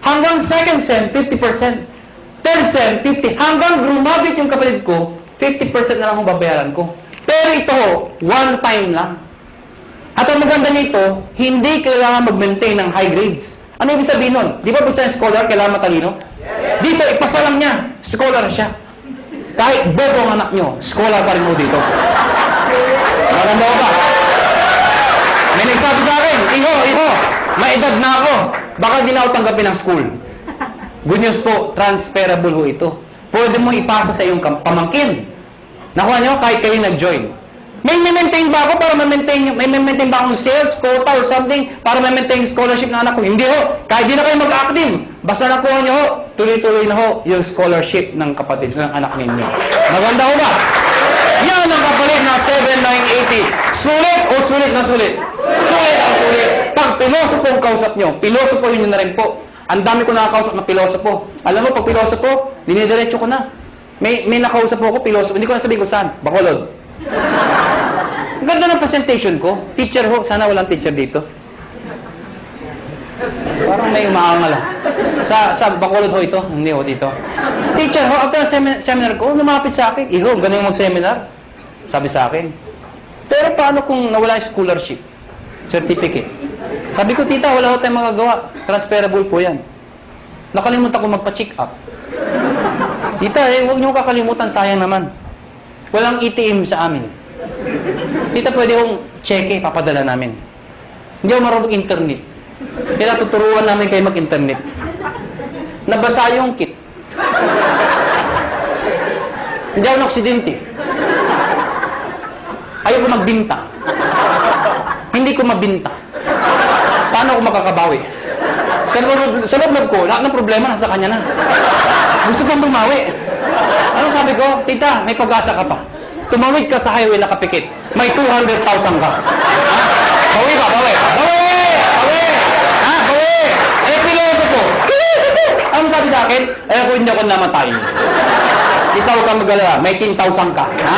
Hanggang second sem, 50%. Third sem, 50%. Hanggang grumabit yung kapatid ko, 50% na lang ang babayaran ko. Pero ito, one time lang. At ang maganda nito, hindi kailangan mag-maintain ng high grades. Ano ibig sabihin nun? Di ba basta yung scholar, kailangan matalino? Dito, ipasa lang niya. Scholar siya. Kahit bobo ang anak nyo, scholar pa rin mo dito. Maganda ko ba? May nagsabi sa akin, Iho, may edad na ako. Baka di na ako tanggapin ng school. Good news po, transferable ho ito. Pwede mo ipasa sa iyong pamangkin. Nakuha nyo, kahit kayo nag-join. May maintain ba ako para may-maintain ba akong sales, quota, or something para may-maintain scholarship ng anak ko? Hindi ho. Kahit di na kayo mag-active. Basta nakuha nyo ho, tuloy-tuloy na ho yung scholarship ng kapatid, ng anak ninyo. Maganda ho ba? Yan ang kapalit na 7,980. Sulit o sulit na sulit? Sulit ang sulit. Pag pilosopo ang kausap nyo, pilosopo yun na rin po. Ang dami ko nakakausap na pilosopo. Alam mo, pag pilosopo, dinidiretso ko na. May nakausap ako, pilosopo. Hindi ko na sabihin ko saan. Bacolod. Ang ganda ng presentation ko. Teacher ho. Sana walang teacher dito. Parang may umaangal. Sa Bacolod ho ito. Hindi ho dito. Teacher ho, after seminar ko, lumapit sa akin. Iho, ganun yung mag-seminar. Sabi sa akin. Pero paano kung nawala yung scholarship? Certificate. Sabi ko, tita, wala ko tayong magagawa. Transferable po yan. Nakalimutan ko magpa-check up. Tita, huwag niyo kakalimutan, sayang naman. Walang ATM sa amin. Tita, pwede kong cheque, papadala namin. Hindi ako marunong internet. Kaya tuturuan namin kayo mag-internet. Nabasa yung kit. Hindi ako naksidente. Ayaw ko magbinta. Hindi ko mabinta. Paano ako makakabawi? Sa loob ko, lahat ng problema nasa kanya na. Gusto pang bumawi. Anong sabi ko? Tita, may pag-asa ka pa. Tumawid ka sa highway na kapikit. May 200,000 ka. Ha? Bawi ba? Bawi! Bawi! Bawi! Ha? Bawi! Eh, piloto ko. Anong sabi sa akin? Eh, ako hindi ako namatay. Ikaw ka mag-alala. May 10,000 ka. Ha?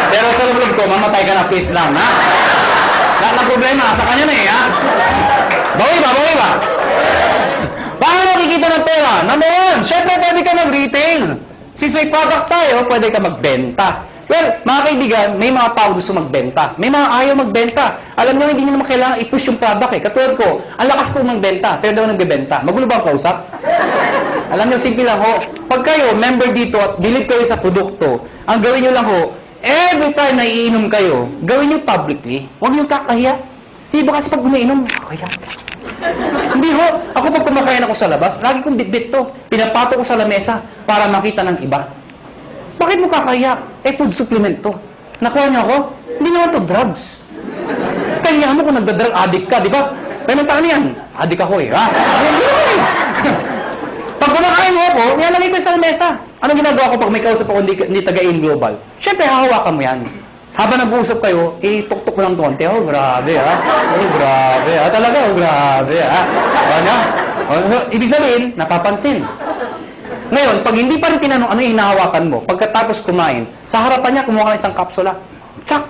Pero sa loob ko, mamatay ka na, please lang. Ha? Lahat ng problema, sa kanya na eh. Ha? Bawi ba? Bawi ba? Paano makikita ng pera? Number one, syempre pwede ka mag-retail. Since may products tayo, pwede ka magbenta. Well, mga kaibigan, may mga tao gusto magbenta. May mga ayaw magbenta. Alam nyo, hindi nyo naman kailangan i-push yung product eh. Katulad ko, ang lakas ko magbenta, pero daw nagbebenta. Magulo ba ang kausap? Alam nyo, simple lang ho. Pag kayo, member dito at believe kayo sa produkto, ang gawin nyo lang ho, every time na iinom kayo, gawin nyo publicly. Huwag nyo kakahiya. Hindi ba kasi pag umiinom, kakahiya. Hindi ho. Ako pag kumakain ako sa labas, lagi kong bitbit to. Pinapato ko sa lamesa para makita ng iba. Bakit mo kakahiya? Eh, food supplement to. Nakuha niyo ako? Hindi naman to drugs. Kaya mo kung nagda-drug addict ka, di ba? Pero ano yan? Addict ako eh, ha? Hindi naman eh. Pag kumakain mo ako, nilalagay ko sa lamesa. Anong ginagawa ko pag may kausap ako hindi taga-in global? Siyempre, hahawakan mo yan. Habang nag-uusap kayo, tuktok mo ng konti. Oh, grabe ha. Oh, grabe ha. Talaga, oh, grabe ha. Ano? So, ibig sabihin, napapansin. Ngayon, pag hindi pa rin tinanong ano yung hinahawakan mo, pagkatapos kumain, sa harapan niya, kumuha ka ng isang kapsula. Tsak!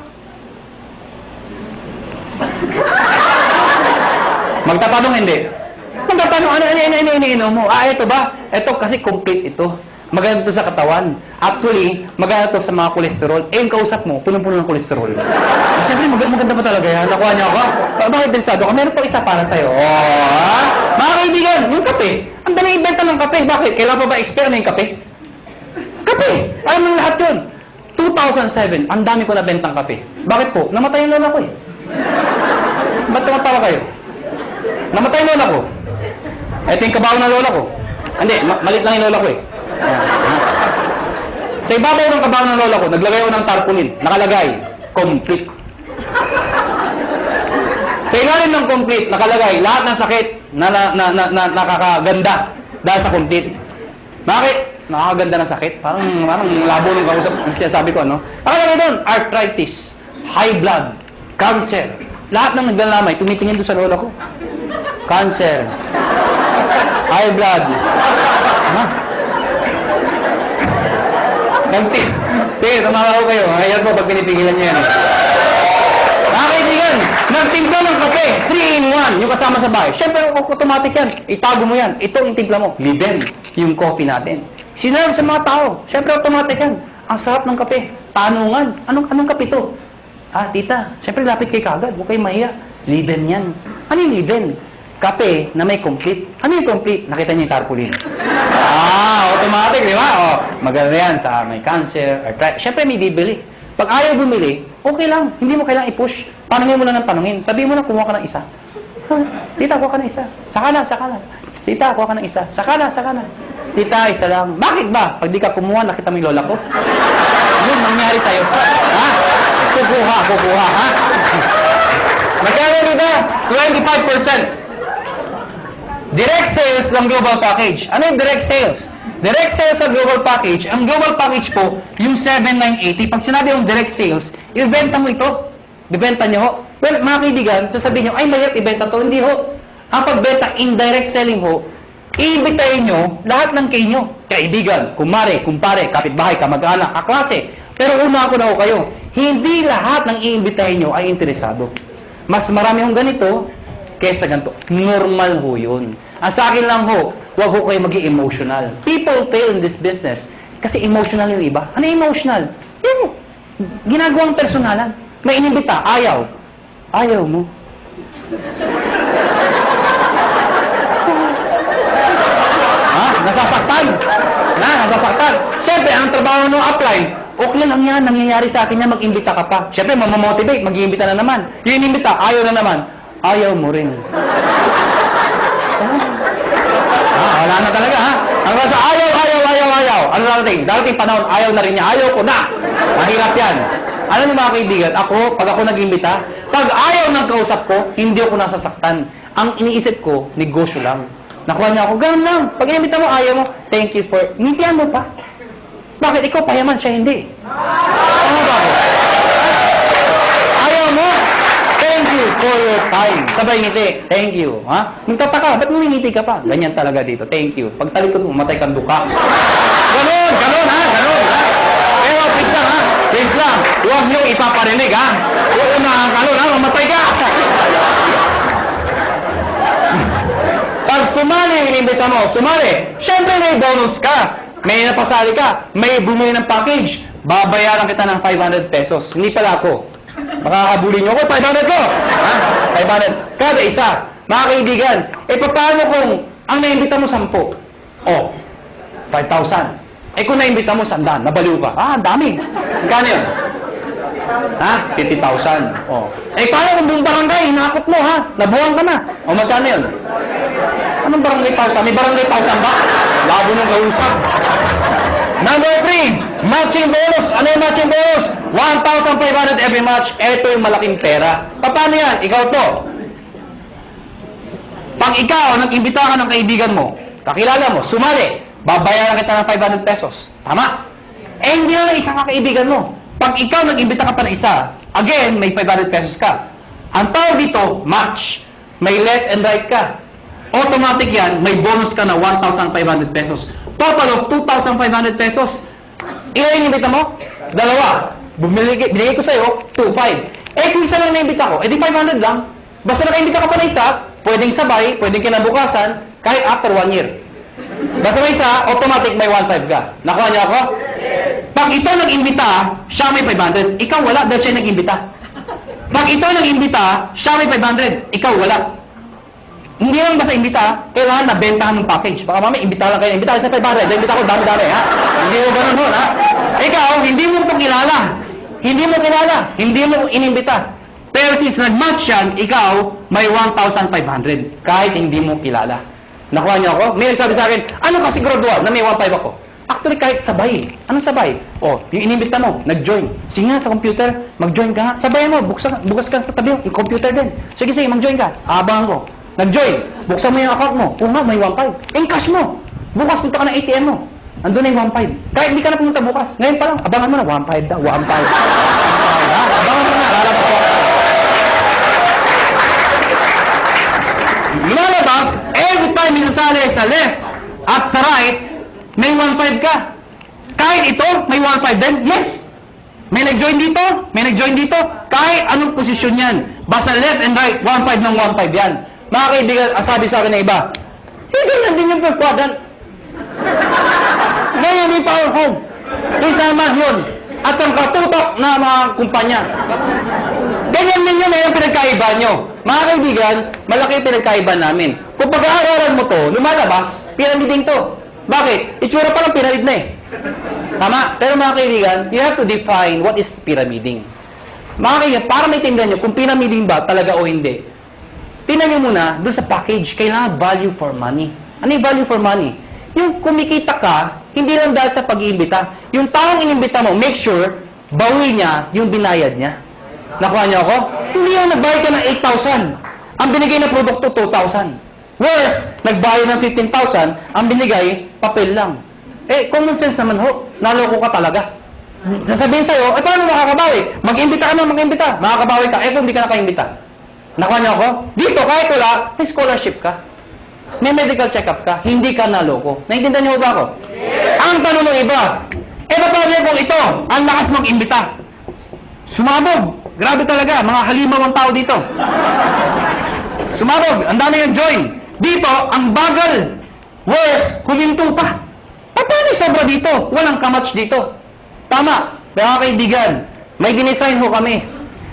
Magtatanong hindi. Magtatanong, ano iniinom mo? Ah, ito ba? Ito kasi complete ito. Maganda to sa katawan. Actually, maganda to sa mga kolesterol. Eh, yung kausap mo, punong-puno ng kolesterol. Siyempre, maganda pa talaga yan. Nakuha niya ako. Bakit interesado ka? Meron pa isa para sa'yo. Oh, mga kaibigan, yung kape. Ang dali ibenta ng kape. Bakit? Kailan pa ba expire na yung kape? Kape! Alam mo lahat yun. 2007, ang dami ko nabentang kape. Bakit po? Namatay yung lola ko eh. Ba't tumatawa kayo? Namatay yung lola ko. Ito yung kabaw ng lola ko. Hindi, malit lang yung lola ko eh. Sa ibabaw ng kabaw ng lola ko, naglagay ako ng tarpaulin. Nakalagay, complete. Sa ilalim ng complete, nakalagay, lahat ng sakit na nakakaganda dahil sa complete. Bakit? Nakakaganda ng sakit? Parang labo ng kausap. Sinasabi ko, ano? Nakalagay doon, arthritis, high blood, cancer. Lahat ng naglalamay, tumitingin doon sa lola ko. Cancer, high blood. Ano? Sige, tumawa ko kayo. Ayan po pag pinipigilan nyo yan. Mga kaibigan, nagtimpla ng kape. 3-in-1. Yung kasama sa bahay. Siyempre, automatic yan. Itago mo yan. Ito yung timpla mo. Liben. Yung coffee natin. Sinarap sa mga tao. Siyempre, automatic yan. Ang sarap ng kape. Tanungan. Anong kape to? Ah, tita. Siyempre, lapit kay kagad. Huwag kayong mahiya. Liben yan. Ano yung liben? Kape na may complete. Ano yung complete? Nakita niyo yung tarpaulin. Automatic, di ba? Oh, maganda yan sa may cancer, arthritis. Siyempre, may bibili. Pag ayaw bumili, okay lang. Hindi mo kailangang i-push. Tanungin mo lang ng tanungin. Sabihin mo na, kumuha ka ng isa. Tita, kuha ka ng isa. Saka na. Tita, kuha ka ng isa. Saka na. Tita, isa lang. Bakit ba? Pag di ka kumuha, nakita mo yung lola ko. Yun, nangyari sa'yo. Ha? Kukuha, ha? Magkano dito? 25%. Direct sales ng global package. Ano yung direct sales? Direct sales sa global package, ang global package po, yung 7,980. Pag sinabi yung direct sales, ibenta mo ito. Ibenta nyo ho. Well, mga kaibigan, sasabihin nyo, ay mahirap ibenta to. Hindi ho. Ang pagbenta, indirect selling ho, iibitayin nyo lahat ng kayo. Kaibigan, kumare, kumpare, kapitbahay, kamag-anak, kaklase. Pero una ako na ho kayo, hindi lahat ng iimbitahin nyo ay interesado. Mas marami hong ganito, kesa ganito. Normal ho yun. Ang sa akin lang ho, huwag ho kayo maging emotional. People fail in this business kasi emotional yung iba. Ano emotional? Yung ginagawang personalan. May inimbita, ayaw. Ayaw mo. Ha? Nasasaktan. Nasasaktan. Siyempre, ang trabaho ng upline, okay lang yan, nangyayari sa akin yan, mag-imbita ka pa. Siyempre, mamamotivate, mag-iimbita na naman. Yung inimbita, ayaw na naman. Ayaw mo rin. Wala na talaga, ha? Ang nasa ayaw. Ano darating panahon, ayaw na rin niya. Ayaw ko na. Mahirap yan. Alam niyo mga kaibigan, pag ako nag-imbita, pag ayaw ng kausap ko, hindi ako nasasaktan. Ang iniisip ko, negosyo lang. Nakuha niya ako, ganun lang. Pag inimbita mo, ayaw mo, thank you for... Ngintihan mo pa. Bakit ikaw payaman, siya hindi? Ano bakit? Ayaw mo? Thank you for your time. Sabay ngiti, thank you. Ha? Magtataka, ba't ngumingiti ka pa? Ganyan talaga dito, thank you. Pag talikod mo, matay kang duka. Ganon, ganon ha, ganon ha. Pero please lang ha, please lang. Huwag niyong ipaparinig ha. Uunahan ka nun ha, mamatay ka. Pag sumali yung inimbita mo, sumali. Siyempre may bonus ka. May napasali ka. May bumili ng package. Babayaran kita ng 500 pesos. Hindi pala ako. Makakabuli niyo ako, 500 ko! Ha? 500. Kada isa. Mga kaibigan, paano kung ang naimbita mo 10? Oh, 5,000. Kung naimbita mo 100, nabaliw ka. Ang dami. Magkano yun? Ha? 50,000. Oh. Paano kung buong barangay, hinakot mo ha? Nabuwang ka na. O magkano yun? Anong barangay 1,000? May barangay 1,000 ba? Labo nung kausap. Number 3, matching bonus. Ano yung matching bonus? 1,500 every match. Ito yung malaking pera. Paano yan? Ikaw to. Pag ikaw, nag-imbita ka ng kaibigan mo, kakilala mo, sumali, babayaran kita ng 500 pesos. Tama? Hindi na isang kaibigan mo. Pag ikaw nag-imbita ka pa ng isa, again, may 500 pesos ka. Ang tawag dito, match. May left and right ka. Automatic yan, may bonus ka na 1,500 pesos. Total of 2,500 pesos. Ilan yung imbita mo? 2. Binigay ko sa'yo, 2,500. Kung isa lang na-imbita ko, di 500 lang. Basta naka-imbita ka pa na isa, pwedeng sabay, pwedeng kinabukasan, kahit after 1 year. Basta may isa, automatic may 1,500 ka. Nakuha niyo ako? Pag ito nag-imbita, siya may 500. Ikaw wala dahil siya nag-imbita. Pag ito nag-imbita, siya may 500. Ikaw wala. Hindi lang basta imbita, kailangan nabentahan ng package. Baka mamaya, imbita lang kayo. Imbita kayo sa 500. Imbita ko, dami-dami, ha? Hindi mo ganun ho, ha? Ikaw, hindi mo ito kilala. Hindi mo kilala. Hindi mo inimbita. Pero since nag-match yan, ikaw, may 1,500. Kahit hindi mo kilala. Nakuha niyo ako? May nagsabi sa akin, ano kasi gradual na may 1,500 ako? Actually, kahit sabay. Anong sabay? Yung inimbita mo, nag-join. Sige nga sa computer, mag-join ka nga. Sabayan mo, bukas ka sa tabi yung computer din. Sige, mag-join ka. Abangan ko. Nag-join. Buksan mo yung account mo. nga, may 1,500. Encash mo. Bukas punta ka ng ATM mo. Andun na yung 1,500. Kahit hindi ka na pumunta bukas. Ngayon pa lang, abangan mo na. 1,500 daw. 1,500. Abangan mo na. Lalabas ko. Lumalabas, every time minasali sa left at sa right, may 1,500 ka. Kahit ito, may 1,500 din. Yes. May nag-join dito, may nag-join dito. Kahit anong posisyon yan. Basta left and right, 1,500 ng 1,500 yan. Mga kaibigan, sabi sa akin na iba, ganyan din yung per-quadrant. Ganyan din power home. Yung tama yun. At sa katutok na mga kumpanya. Ganyan din yun na yung pinagkaiba nyo. Mga kaibigan, malaki yung pinagkaiba namin. Kung pag-aaralan mo to, lumalabas, pyramiding to. Bakit? Itsura pa lang pyramid na eh. Tama? Pero mga kaibigan, you have to define what is pyramiding. Mga kaibigan, para maintindihan nyo kung pyramiding ba talaga o hindi, tingnan nyo muna, doon sa package, kailangan value for money. Ano yung value for money? Yung kumikita ka, hindi lang dahil sa pag-iimbita. Yung taong inimbita mo, make sure, bawi niya yung binayad niya. Nakuha niyo ako? Hindi yung nagbayad ka ng 8,000. Ang binigay na produkto, 2,000. Worse, nagbayad ng 15,000, ang binigay, papel lang. Common sense naman ho. Naloko ka talaga. Sasabihin sa'yo, paano makakabawi? Mag-imbita ka na, mag-imbita. Makakabawi ka. Kung hindi ka nakaimbita. Nakuha niyo ako? Dito, kahit wala, may scholarship ka. May medical check-up ka. Hindi ka naloko. Naintindihan niyo ba ako? Yes. Ang tanong ng iba, paano kung ito, ang lakas mag-imbita? Sumabog. Grabe talaga, mga halimaw ang tao dito. Sumabog, ang dami yung join. Dito, ang bagal. Worse, huminto pa. Paano sobra dito? Walang kamatch dito. Tama, mga kaibigan, may dinesign ho kami.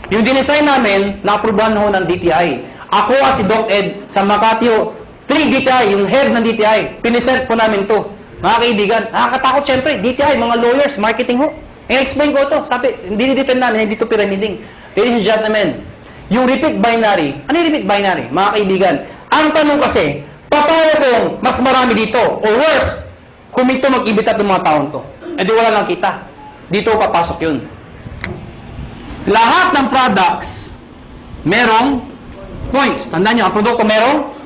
Yung dinesign namin, na-aprobahan ho ng DTI. Ako at si Doc Ed sa Makati ho, 3 DTI, yung head ng DTI, pinisent po namin to. Mga kaibigan, nakakatakot syempre, DTI, mga lawyers, marketing ho. I-explain ko to. Sabi, hindi ni-defend namin, hindi to pyramiding. Ladies and gentlemen, yung repeat binary, ano yung repeat binary? Mga kaibigan, ang tanong kasi, paano kung mas marami dito? Or worse, kung ito mag-ibita ng mga taon to. Di wala lang kita. Dito papasok yun. Lahat ng products, merong points. Tandaan nyo, ang produkto merong?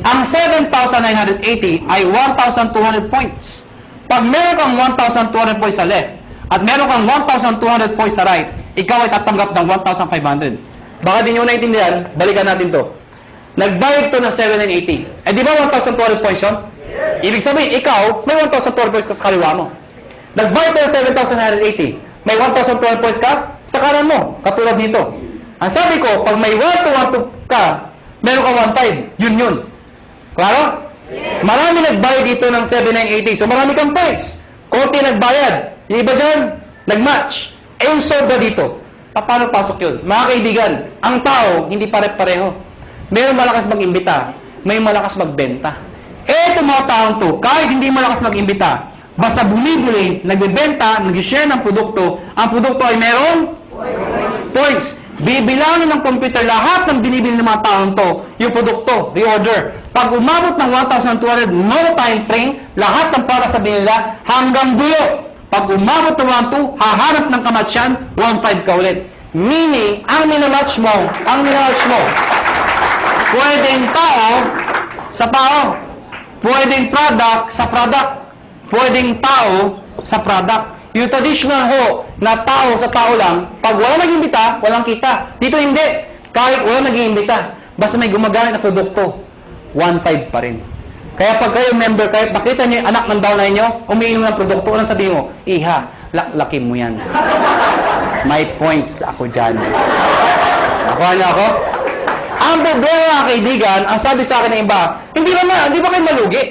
Ang 7,980 ay 1,200 points. Pag meron kang 1,200 points sa left, at meron kang 1,200 points sa right, ikaw ay tatanggap ng 1,500. Baka di nyo naintindihan, balikan natin to. Nagbayad to ng 780. Eh di ba 1,200 points yun? Ibig sabihin, ikaw, may 1,200 points ka sa kaliwa mo. Nagbayad to ng 7,980. May 1,200 points ka sa kanan mo, katulad nito. Ang sabi ko, pag may 1,200 ka, meron kang 1,500. Yun. Klaro? Marami nagbayad dito ng 7,980. So marami kang points. Konti nagbayad. Yung iba dyan, nag-match. Eh yung sobra dito. Paano pasok yun? Mga kaibigan, ang tao, hindi pare-pareho. May malakas mag-imbita, may malakas magbenta. Eh, itong mga taong to, kahit hindi malakas mag-imbita, basta bumibili, nagbebenta, nag-share ng produkto, ang produkto ay merong points. Bibilangin ng computer lahat ng binibili ng mga taong to, yung produkto, reorder. Pag umabot ng 1,200, no time frame, lahat ng para sa binila hanggang dulo. Pag umabot ng 1,200, hahanap ng kamatsyan, 1,500 ka ulit. Meaning, ang minamatch mo, pwedeng tao sa tao, pwedeng product sa product, pwedeng tao sa product. Yung traditional ho, na tao sa tao lang, pag wala nag-imbita, walang kita. Dito hindi. Kahit wala nag-imbita, basta may gumagamit na produkto, 1,500 pa rin. Kaya pag kayo member, kahit nakita niyo yung anak ng downline niyo, umiinom ng produkto, anong sabihin mo? Iha, laklakin mo yan. May points ako dyan. Nakuha niyo ako? Ang problema, mga kaibigan, ang sabi sa akin ng iba, hindi ba kayo malugi?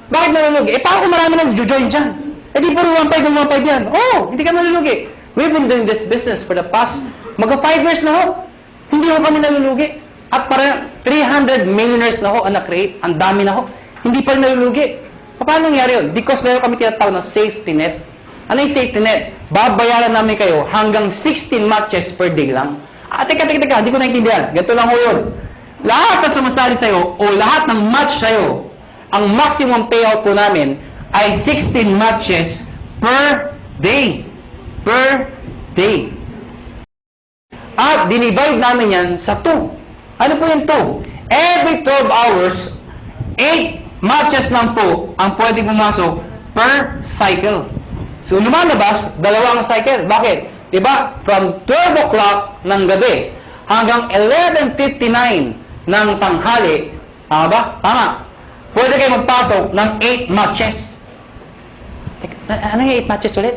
Bakit malugi? Eh, paano kung marami nag-join dyan? Eh, di puro 1,500 yan. Oh, hindi ka malulugi. We've been doing this business for the past, mag-5 years na ho. Hindi ho kami nalulugi. At para 300 millionaires na ho ang na-create. Ang dami na ho. Hindi pa rin nalulugi. Paano nangyari yun? Because meron kami tinatawag na safety net. Ano yung safety net? Babayaran namin kayo hanggang 16 matches per day lang. Teka, hindi ko naintindihan. Ganito lang ho yun. Lahat na sumasali sa'yo o lahat ng match sa'yo, ang maximum payout po namin ay 16 matches per day. Per day. At dinivide namin yan sa 2. Ano po yung 2? Every 12 hours, 8 matches lang po ang pwedeng pumasok per cycle. So, lumalabas, dalawang cycle. Bakit? Diba? From 12 o'clock ng gabi hanggang 11:59 ng tanghali, tama ba? Tama. Pwede kayo magpasok ng 8 matches. Ano yung 8 matches ulit?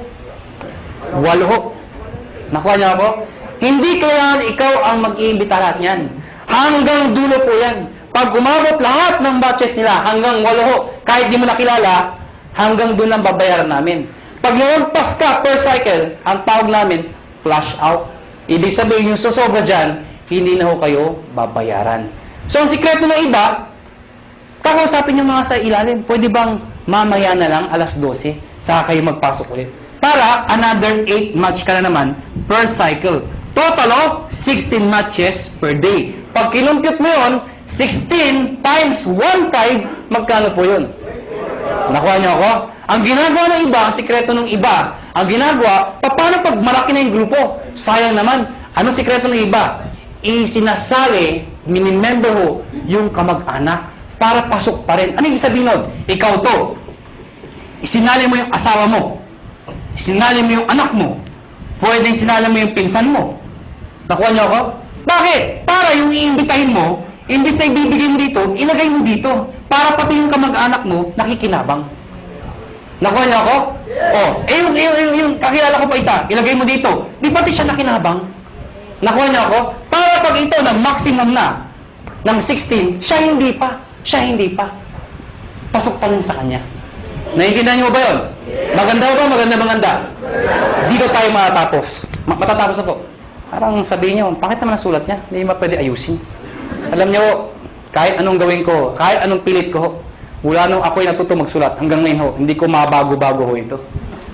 8. Nakuha niyo ako? Hindi kailangan ikaw ang mag-iimbita lahat niyan. Hanggang dulo po yan. Pag umabot lahat ng matches nila, hanggang 8, kahit di mo nakilala, hanggang doon lang babayaran namin. Pag lumagpas ka per cycle, ang tawag namin, flash out. Ibig sabihin yung susobra dyan, hindi na ho kayo babayaran. So, ang sikreto ng iba, kakausapin yung mga sa ilalim. Pwede bang mamaya na lang, alas 12, saka kayo magpasok ulit? Para another 8 match ka na naman per cycle. Total of 16 matches per day. Pag kinumpute mo yun, 16 times 1,500, magkano po yun? Nakuha niyo ako? Ang ginagawa ng iba, ang sikreto ng iba, ang ginagawa, paano pag malaki na yung grupo? Sayang naman. Anong sikreto ng iba? Isinasali, minimember ho, yung kamag-anak para pasok pa rin. Ano yung sabihin nun? Ikaw to. Isinali mo yung asawa mo. Isinali mo yung anak mo. Pwedeng sinali mo yung pinsan mo. Nakuha niyo ako? Bakit? Para yung iimbitahin mo, imbis na ibibigay mo dito, ilagay mo dito. Para pati yung kamag-anak mo, nakikinabang. Nakuha niyo ako? Oh, yung kakilala ko pa isa, ilagay mo dito. Di pati siya nakinabang? Nakuha niyo ako? Para pag ito na maximum na, ng 16, siya hindi pa. Pasok pa rin sa kanya. Naiintindihan niyo ba yun? Maganda ba? Maganda. Dito tayo matatapos. Matatapos ako. Parang sabihin niyo, bakit naman ang sulat niya? Hindi ba pwede ayusin? Alam niyo, kahit anong gawin ko, kahit anong pilit ko, mula nung ako'y natuto magsulat, hanggang ngayon ho, hindi ko mabago-bago ho ito.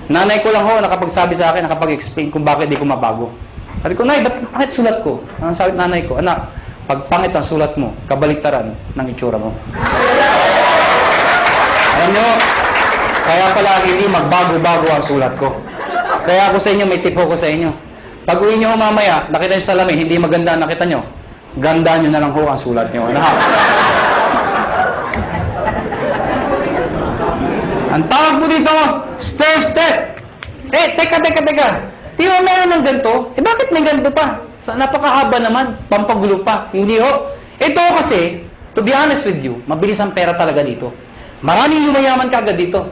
Nanay ko lang ho, nakapagsabi sa akin, nakapag-explain kung bakit hindi ko mabago. Sabi ko, Nay, bakit sulat ko? Ang sabi nanay ko, anak, pag pangit ang sulat mo, kabaliktaran ng itsura mo. Alam niyo, kaya pala hindi magbago-bago ang sulat ko. Kaya ako sa inyo, may tip ko sa inyo. Pag uwi niyo mamaya, nakita niyo sa salamin, hindi maganda nakita niyo, ganda niyo na lang ho ang sulat niyo. Ano ha? Ang tawag mo dito, stair step. Teka. Di ba meron ng ganito? Bakit may ganito pa? Napakahaba naman, pampagulo pa. Hindi ho. Ito kasi, to be honest with you, mabilis ang pera talaga dito. Maraming yumayaman ka agad dito.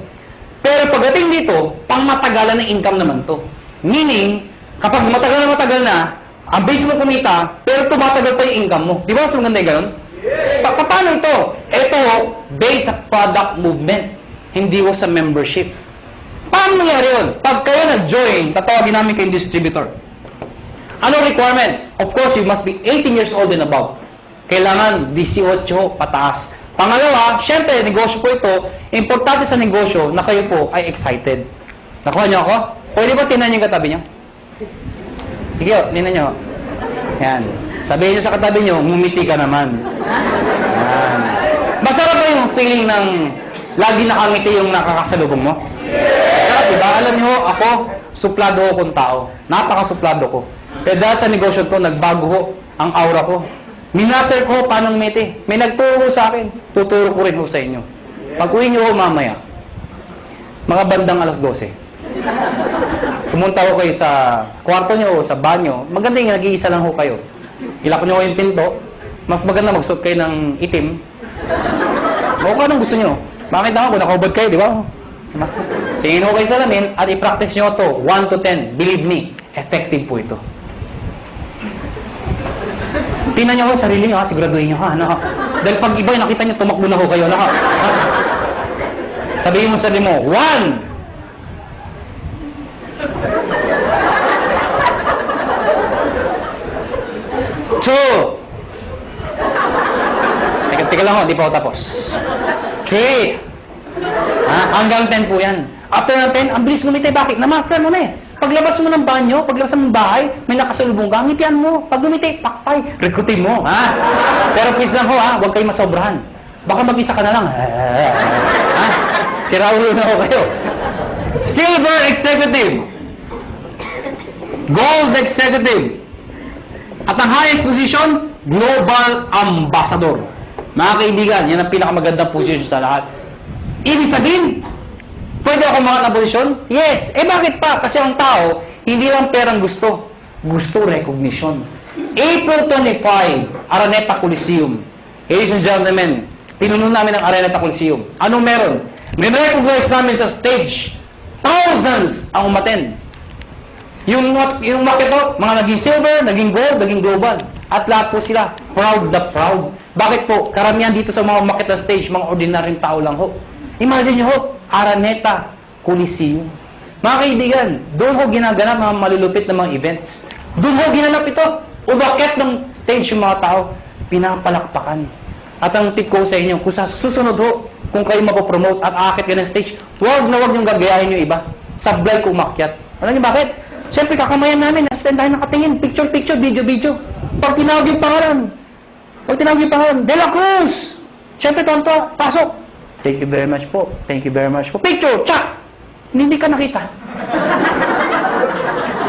Pero pagdating dito, pangmatagalan ng income naman to. Meaning, kapag matagal na, ang base mo kumita, pero tumatagal pa yung income mo. Di ba mas maganda yung ganun? Paano ito? Ito, based sa product movement. Hindi ho sa membership. Paano nangyari yun? Pag kayo nag-join, tatawagin namin kayong distributor. Ano requirements? Of course, you must be 18 years old and above. Kailangan 18 pataas. Pangalawa, syempre, negosyo po ito. Importante sa negosyo na kayo po ay excited. Nakuha niyo ako? Pwede ba tinan yung katabi niyo? Sige, tinan niyo. Yan. Sabihin niyo sa katabi niyo, ngumiti ka naman. Yan. Masarap ba yung feeling ng lagi nakangiti yung nakakasalubong mo? Masarap, diba? Alam niyo, ako, suplado ko kung tao. Napakasuplado ko. Kaya dahil sa negosyo ko, nagbago ko ang aura ko. Minaster ko paano ngumiti. May nagturo sa akin. Tuturo ko rin ho sa inyo. Pag-uwi niyo ho mamaya, mga bandang alas 12. Pumunta ho kayo sa kwarto niyo o sa banyo. Maganda yung nag-iisa lang ho kayo. Ilak niyo ho yung pinto. Mas maganda magsuot kayo ng itim. O kung anong gusto niyo. Bakit naman kung nakaubad kayo, di ba? Tingin ho kayo sa lamin at i-practice niyo to 1 to 10. Believe me, effective po ito. Tingnan niyo ho sarili niyo, siguraduhin niyo ha. Dahil pag iba nakita niyo, tumakbo na ho kayo. Sabihin mo sa sarili mo, 1. Teka lang ho, di pa ako tapos. 3. Hanggang 10 po yan. After ng 10, ang bilis lumiti. Bakit? Na-master mo na eh. Paglabas mo ng banyo, paglabas mo ng bahay, may nakasalubong ka, ngitian mo. Pag lumiti, pakpay, rekrutin mo. Pero please lang ho, huwag kayo masobrahan. Baka mag-isa ka na lang. Sira ulo na ho kayo. Silver Executive. Gold Executive. At ang highest position, Global Ambassador. Mga kaibigan, yan ang pinakamagandang position sa lahat. Ibig sabihin, pwede ako mga na posisyon? Yes. Bakit pa? Kasi ang tao, hindi lang perang gusto. Gusto recognition. April 25, Araneta Coliseum. Ladies and gentlemen, pinuno namin ang Araneta Coliseum. Anong meron? May-recognize namin sa stage. Thousands ang umattend. Yung market po, mga naging silver, naging gold, naging global. At lahat po sila, proud the proud. Bakit po? Karamihan dito sa mga market na stage, mga ordinaryong tao lang ho. Imagine nyo ho, Araneta Coliseum. Mga kaibigan, doon ho ginaganap mga malulupit na mga events. Doon ho ginanap ito. Umakyat ng stage yung mga tao, pinapalakpakan. At ang tip ko sa inyo, kung sa susunod ho, kung kayo mapopromote at aakit ka ng stage, huwag niyong gagayahin yung iba. Sablay kung umakyat. Alam niyo bakit? Siyempre, kakamayan namin. Stand tayo nakatingin. Picture, video. Pag tinawag yung pangalan. De La Cruz! Siyempre, tonto. Pasok. Thank you very much po. Picture! Tsak! Hindi ka nakita.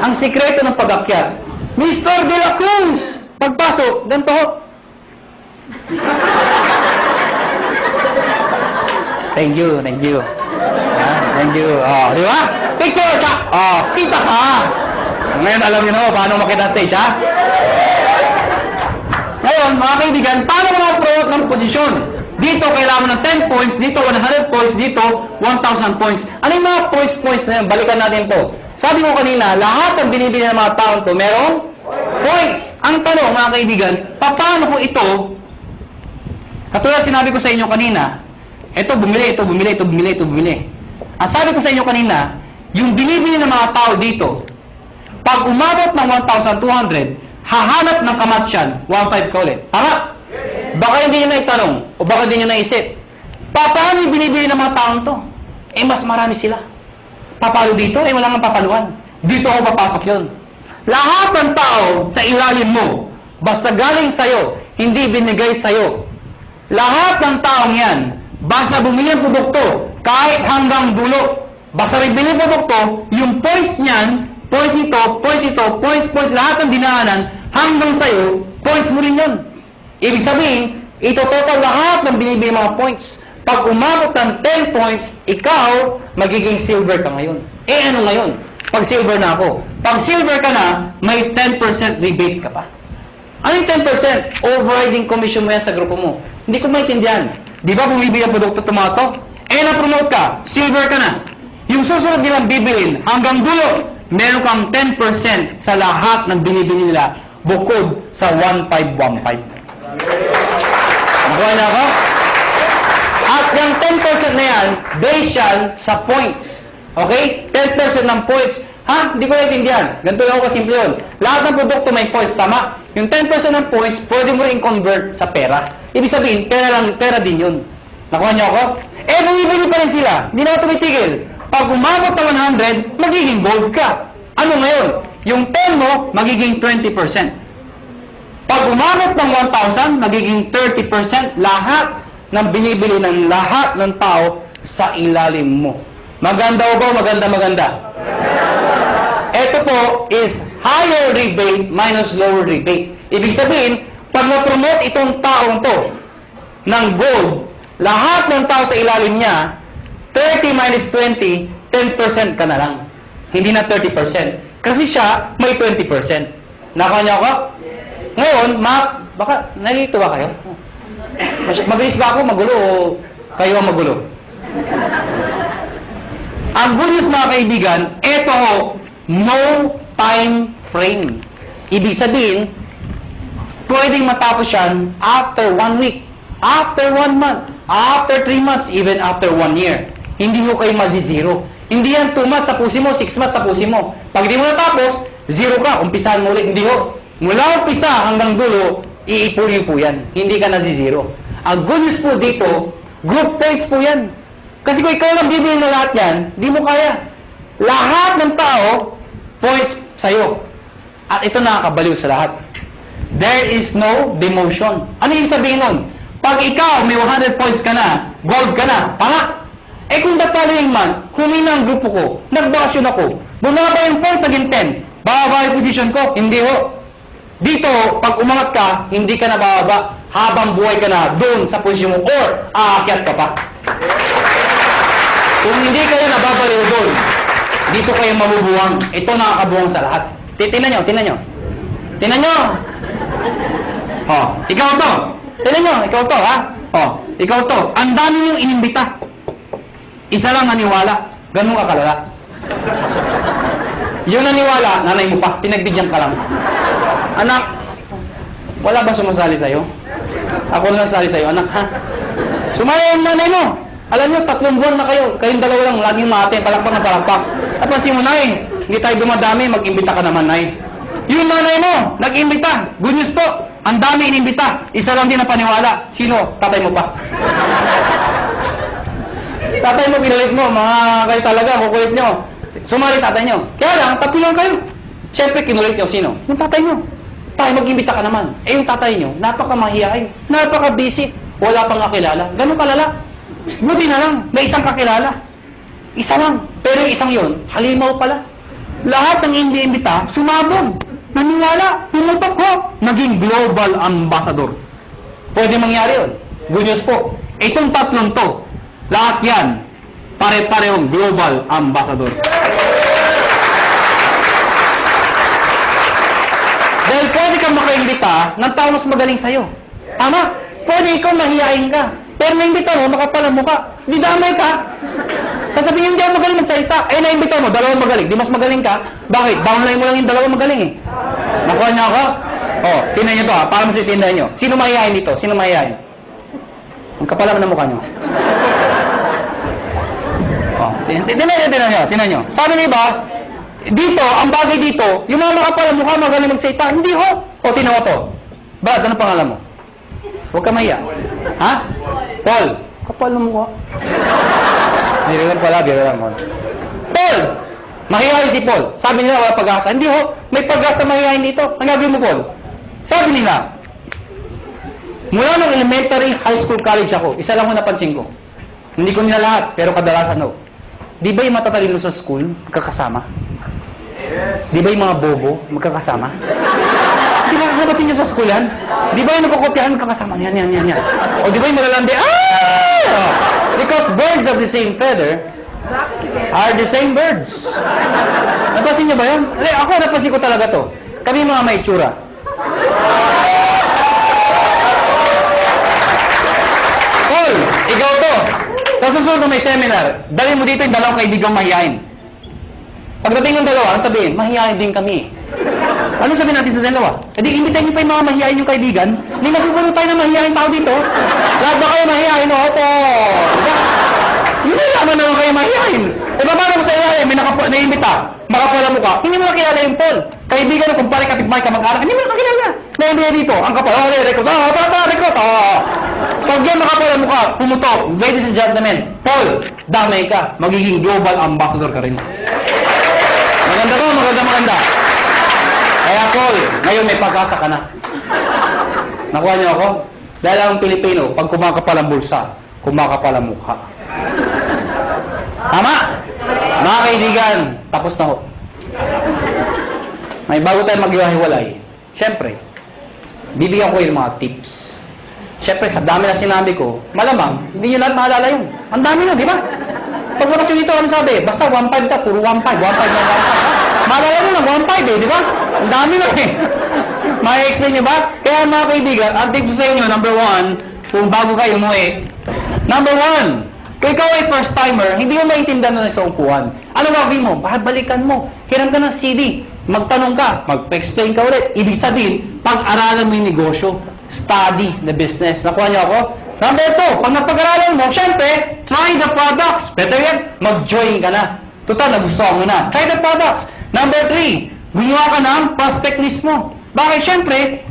Ang sikreto ng pag-akyat. Mr. De La Cruz! Pagpasok, ganito ho. Thank you. Thank you. Di ba? Picture! Tsak! Kita ka! Ngayon, alam niyo na ho, paano makita stage, ha? Ngayon, mga kaibigan, paano mga-promote ng posisyon? Dito, kailangan mo ng 10 points. Dito, 100 points. Dito, 1,000 points. Ano yung mga points na yun? Balikan natin to. Sabi ko kanina, lahat ng binibili ng mga taon to, merong points. Ang tanong, mga kaibigan, paano ko ito, katulad sinabi ko sa inyo kanina, ito bumili. Ang sabi ko sa inyo kanina, yung binibili ng mga tao dito, pag umabot ng 1,200, hahanap ng kamatsyan, 1,500 ka ulit. Tama? Baka hindi nyo na itanong, o baka hindi nyo naisip. Paano yung binibili ng mga taong to? Mas marami sila. Papalo dito? Wala nga papaluan. Dito ako papasok yun. Lahat ng tao sa ilalim mo, basta galing sa'yo, hindi binigay sa'yo. Lahat ng taong yan, basta bumili ng produkto, kahit hanggang dulo, basta bibili ng produkto, yung points niyan, points ito, lahat ng dinaanan, hanggang sa'yo, points mo rin yun. Ibig sabihin, ito total lahat ng binibili mga points. Pag umabot ng 10 points, ikaw, magiging silver ka ngayon. Eh, ano ngayon? Pag silver na ako. Pag silver ka na, may 10% rebate ka pa. Ano yung 10%? Overriding commission mo yan sa grupo mo. Hindi ko maintindihan. Di ba bumibili ang produkto tomato? Eh, na-promote ka. Silver ka na. Yung susunod nilang bibilin, hanggang dulo, meron kang 10% sa lahat ng binibili nila bukod sa 1515. Nakuha na ako? At yung 10% na yan, based yan sa points. Okay? 10% ng points. Ha? Hindi ko naintindihan. Ganito lang ako kasimple yun. Lahat ng produkto may points, tama? Yung 10% ng points, pwede mo rin convert sa pera. Ibig sabihin, pera din yun. Nakuha niyo ako? Eh, bumibili pa rin sila. Hindi na ako tumitigil. Pag umabot ng 100, magiging gold ka. Ano ngayon? Yung 10 mo, magiging 20%. Pag umabot ng 1,000, magiging 30% lahat ng binibili ng lahat ng tao sa ilalim mo. Maganda o ba? Maganda. Ito po is higher rebate minus lower rebate. Ibig sabihin, pag na-promote itong taong to ng gold, lahat ng tao sa ilalim niya, 30 minus 20, 10% ka na lang. Hindi na 30%. Kasi siya, may 20%. Nakuha niyo ako? Ngayon, baka nalito ba kayo? Mabilis ba ako magulo o kayo ang magulo? Ang good news mga kaibigan, ito no time frame. Ibig sabihin, pwedeng matapos yan after 1 week, after 1 month, after 3 months, even after 1 year. Hindi ho kayo mazizero. Hindi yan 2 months tapusin mo, 6 months tapusin mo. Pag di mo natapos, 0 ka, umpisahan mo ulit. Hindi ho. Mula umpisa hanggang dulo, iipunin po yan. Hindi ka nazizero. Ang good news po dito, group points po yan. Kasi kung ikaw lang bibili na lahat yan, di mo kaya. Lahat ng tao, points sa'yo. At ito nakakabaliw sa lahat. There is no demotion. Ano yung sabihin nun? Pag ikaw may 100 points ka na, gold ka na, tama? Eh kung the following month, humina ang grupo ko, nagbakasyon ako, bumaba yung points naging 10, bababa yung position ko, hindi ho. Dito, pag umangat ka, hindi ka na bababa, habang buhay ka na doon sa posisyon mo, or aakyat ka pa. Kung hindi kayo nababaliw doon, dito kayo mabubuwang. Ito nakakabuwang sa lahat. Tingnan nyo. Tingnan nyo. Oh, ikaw to. Tingnan nyo, ikaw to, ha? Oh, ikaw to. Ang dami niyong inimbita. Isa lang naniwala. Ganun ka kalala. Yung naniwala, nanay mo pa. Pinagbigyan ka lang. Anak, wala ba sumasali sa'yo? Ako na sali sa'yo, anak, ha? Sumaya yung nanay mo. Alam nyo, 3 buwan na kayo. Kayong dalawa lang, laging mate, palakpak na palakpak. At pansin mo, nay, hindi tayo dumadami, mag-imbita ka naman, nay. Yung nanay mo, nag-imbita. Good news po, ang dami inimbita. Isa lang din na paniwala. Sino? Tatay mo pa. Tatay mo, pinalit mo. Mga kayo talaga, kukulit nyo. Sumali tatay nyo. Kaya lang, 3 lang kayo. Siyempre, kinulit nyo. Sino? Yung tatay nyo. Tayo, mag-imbita ka naman. Eh, yung tatay nyo, napaka-mahihain. Napaka-busy. Wala pang kakilala. Ganun kalala. Buti na lang, may isang kakilala. Isa lang. Pero yung isang yun, halimaw pala. Lahat ng hindi-imbita, sumabog. Naniwala. Pumutok ko. Naging global ambassador. Pwede mangyari yun. Good news po. Itong 3 to, lahat yan, pare-parehong global ambassador. Dahil pwede kang makaimbita ng tao mas magaling sa'yo. Tama? Pwede ikaw mahihain ka. Pero naimbita mo, makapalang mukha. Di damay ka. Kasabihin yung di ako magaling magsalita. Eh, naimbita mo, 2 magaling. Di mas magaling ka. Bakit? Downline mo lang yung 2 magaling eh. Nakuha niyo ako? Oh, tingnan niyo to ha. Para masitindahan niyo. Sino mahihain dito? Sino mahihain? Ang kapal naman ng mukha niyo. Oh, tingnan niyo. Sabi niyo ba, dito, ang bagay dito, yung mga makapal ang mukha magaling magsalita. Hindi ho. O, tingnan mo to. Brad, ano pangalan mo? Huwag ka mahiya. Ha? Paul. Kapal ng mukha. Biro lang pala, biro lang mo. Paul! Mahihayin si Paul. Sabi nila, wala pag-asa. Hindi ho, may pag-asa mahihayin dito. Ang gagawin mo, Paul? Sabi nila, mula nung elementary, high school, college ako, isa lang ko napansin ko. Hindi ko nila lahat, pero kadalasan no. Di ba yung matatalino sa school, magkakasama? Yes. Di ba yung mga bobo, magkakasama? Di ba napansin nyo sa school yan? Di ba yung nagkukopyahan, magkakasama? Yan. O di ba yung malalandi? Ah! Because birds of the same feather are the same birds. Napansin niyo ba yan? Ako, napansin ko talaga to. Kami mga may itsura. Paul, ikaw to. Sa susunod na may seminar, dali mo dito yung dalawang kaibigang mahihain. Pagdating ng dalawa, ang sabihin, mahihain din kami. Ano sabihin natin sa dalawa? E di, imbitahin niyo pa yung mga mahihain yung kaibigan. Hindi napupuno tayo ng mahihain tao dito. Lahat ba kayo mahihain? Opo. Yun na naman naman kayo mahihain. E paano ko sa iyayin? May naimbita. Makapala mo ka. Hindi mo nakilala yung Paul. Kaibigan mo, kumpare, kapitbahay ka, mag-anak. Hindi mo nakilala. Naimbita dito. Ang kapal. Recruit. Recruit. Pag yan makapala mo ka, pumutok. Ladies and gentlemen, Paul, damay ka. Magiging global ambassador ka rin. Maganda ko, maganda. Kaya Paul, ngayon may pag-asa ka na. Nakuha niyo ako? Dahil ang Pilipino, pag kumakapal ang bulsa, kumakapal ang mukha. Tama? Mga kaibigan, tapos na ho. May bago tayo maghiwa-hiwalay. Siyempre, bibigyan ko yung mga tips. Siyempre, sa dami na sinabi ko, malamang, hindi nyo lahat maalala yun. Ang dami na, di ba? Paglakas yung ito, ano sabi? Basta 1.5 ka, puro 1.5, 1.5. Maalala nyo lang, 1.5 eh, di ba? Ang dami na eh. May-explain nyo ba? Kaya mga kaibigan, ang tip ko sa inyo, number 1, kung bago kayo mo eh. Number 1, kung ikaw ay first timer, hindi mo maintindihan na sa upuan. Ano gagawin mo? Balikan mo. Hiram ka ng CD. Magtanong ka. Mag-explain ka ulit. Ibig sabihin, pag-aralan mo yung negosyo. Study the business. Nakuha niyo ako? Number 2, pag napag-aralan mo, syempre, try the products. Better yan, mag-join ka na. Total, nagustuhan mo na. Try the products. Number 3, gumawa ka ng prospect list mo. Bakit? Syempre,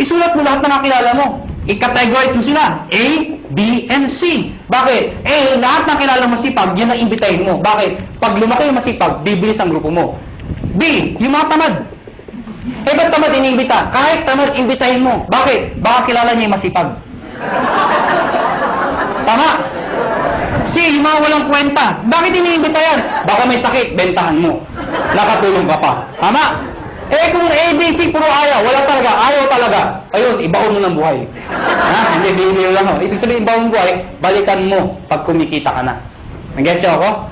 isulat mo lahat ng nakilala mo. I-categorize mo sila. A, B, and C. Bakit? A, lahat ng kilala mo masipag, yun ang imbitahin mo. Bakit? Pag lumaki yung masipag, bibilis ang grupo mo. B, yung mga tamad. Eh, ba't tamad iniimbita? Kahit tamad, imbitahin mo. Bakit? Baka kilala niya yung masipag. Tama? C, yung mga walang kwenta. Bakit iniimbita yan? Baka may sakit, bentahan mo. Nakatulong ka pa. Tama? Eh kung ABC puro ayaw, wala talaga, ayaw talaga. Ayun, ibaon mo ng buhay. Ha? Hindi, bihili lang ako. Ibig sabihin, ibaon buhay, balikan mo pag kumikita ka na. Nag-guess niyo ako?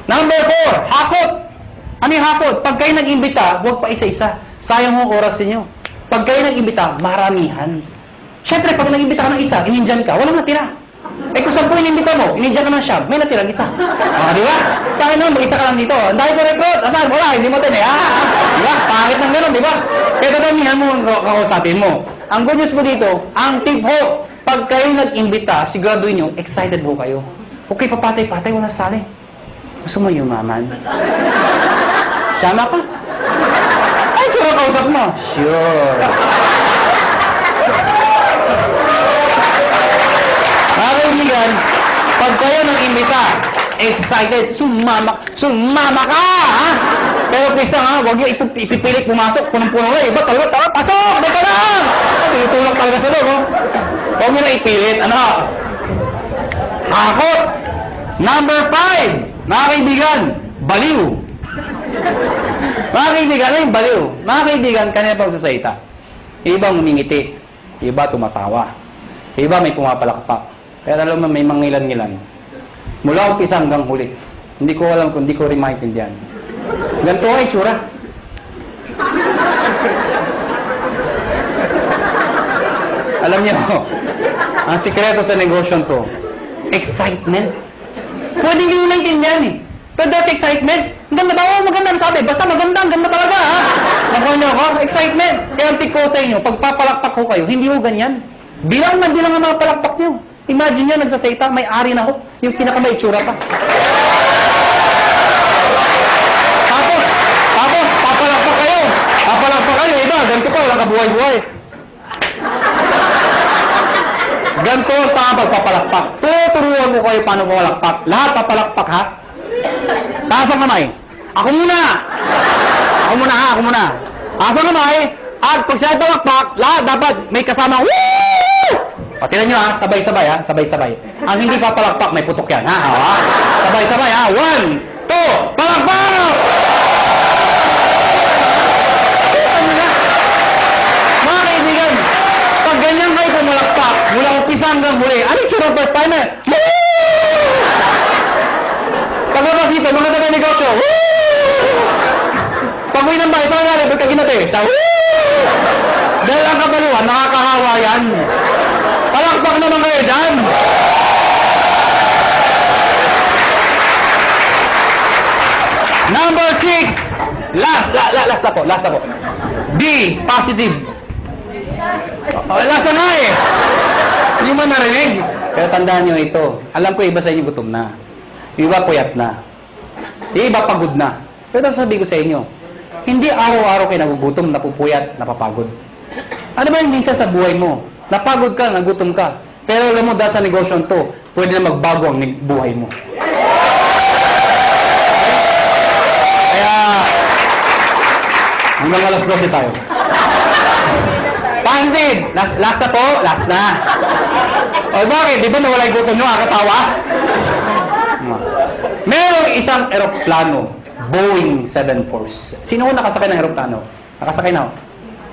Number 4, hakot. Ano yung hakot? Pag kayo nag-imbita, huwag pa isa-isa. Sayang mo oras ninyo. Pag kayo nag-imbita, maramihan. Siyempre, pag nag-imbita ka ng isa, inindyan ka, walang natira. Eh kung 10 inimbita mo, inindyan ka ng siya, may natirang isa. Di ba? Tayo naman, mag-isa ka lang dito. Ang dahil ko recruit, asan? Wala, hindi mo din eh. Di ba? Pangit ng gano'n, di ba? Kaya dadamihan mo ang kakausapin mo. Ang good news mo dito, ang tip ho, pag kayo nag-imbita, siguraduhin nyo, excited ho kayo. Okay, papatay-patay, wala sali. Gusto mo yumaman? Sama ka? Ay, tsura kausap mo. Sure. Mga kaibigan, pag kayo nag-imbita, excited, sumama ka, ha? Pero please lang, ha? Huwag nyo ipipilit pumasok, punong-puno lang. Iba talaga, pasok! Dito lang! Itulak talaga sa loob, oh. Huwag nyo na ipilit. Ano? Hakot! Number 5, mga kaibigan, baliw. Mga kaibigan, ano yung baliw? Mga kaibigan, kanina pagsasalita. Iba ngumingiti, iba tumatawa, iba may pumapalakpak. Pero alam mo, may mangilan-ngilan. Mula umpisa hanggang huli. Hindi ko alam kung hindi ko rin maintindihan. Ganito ay tsura. Alam niyo, ang sikreto sa negosyo ko, excitement. Pwede hindi nyo naintindihan eh. Pero that's excitement. Ang ganda daw, maganda ang sabi. Basta maganda, ang ganda talaga ha. Nakuha niyo ako? Excitement. Kaya ang tip ko sa inyo, pag papalakpak ko kayo, hindi ko ganyan. Bilang ang mga palakpak niyo. Imagine nyo, nagsasayta, may ari na ho. Yung pinaka-may itsura pa. Tapos, papalakpak kayo. Papalakpak kayo, iba, ganito pa, walang kabuhay-buhay. Ganito ang tama pagpapalakpak. Tuturuan ko kayo paano papalakpak. Lahat papalakpak, ha? Taas ang kamay. Ako muna. Ako muna. Taas ang kamay. At pag sila palakpak, lahat dapat may kasama. Woo! Patinan nyo, ha? Sabay-sabay, ha? Sabay-sabay. Ang hindi papalakpak, may putok yan, ha? Sabay-sabay, ha? 1, 2, palakpak! Mga kaibigan, pag ganyan kayo pumalakpak, mula umpisa hanggang muli, ano yung tsura first timer? Woo! Paglabas dito, mga tabi negosyo. Pag-uwi ng bahay, saan nga, ba't ka ginati? Sa dahil ang kabaluan, nakakahawa yan. Palakpak naman kayo dyan. Number 6. Last na po. D, positive. Last na nga eh. Hindi mo narinig. Pero tandaan nyo ito. Alam ko iba sa inyo gutom na. Yung iba puyat na. Yung iba pagod na. Pero sabi ko sa inyo, hindi araw-araw kayo nagugutom, napupuyat, napapagod. Ano ba yung minsan sa buhay mo? Napagod ka, nagutom ka. Pero alam mo, dahil sa negosyon to, pwede na magbago ang buhay mo. Kaya, hanggang alas 12 tayo. Pansin! Last na po? Last na. O bakit? Di ba nawala yung gutom nyo? Katawa? Merong isang eroplano, Boeing 747. Sino ko nakasakay ng eroplano? Nakasakay na ako.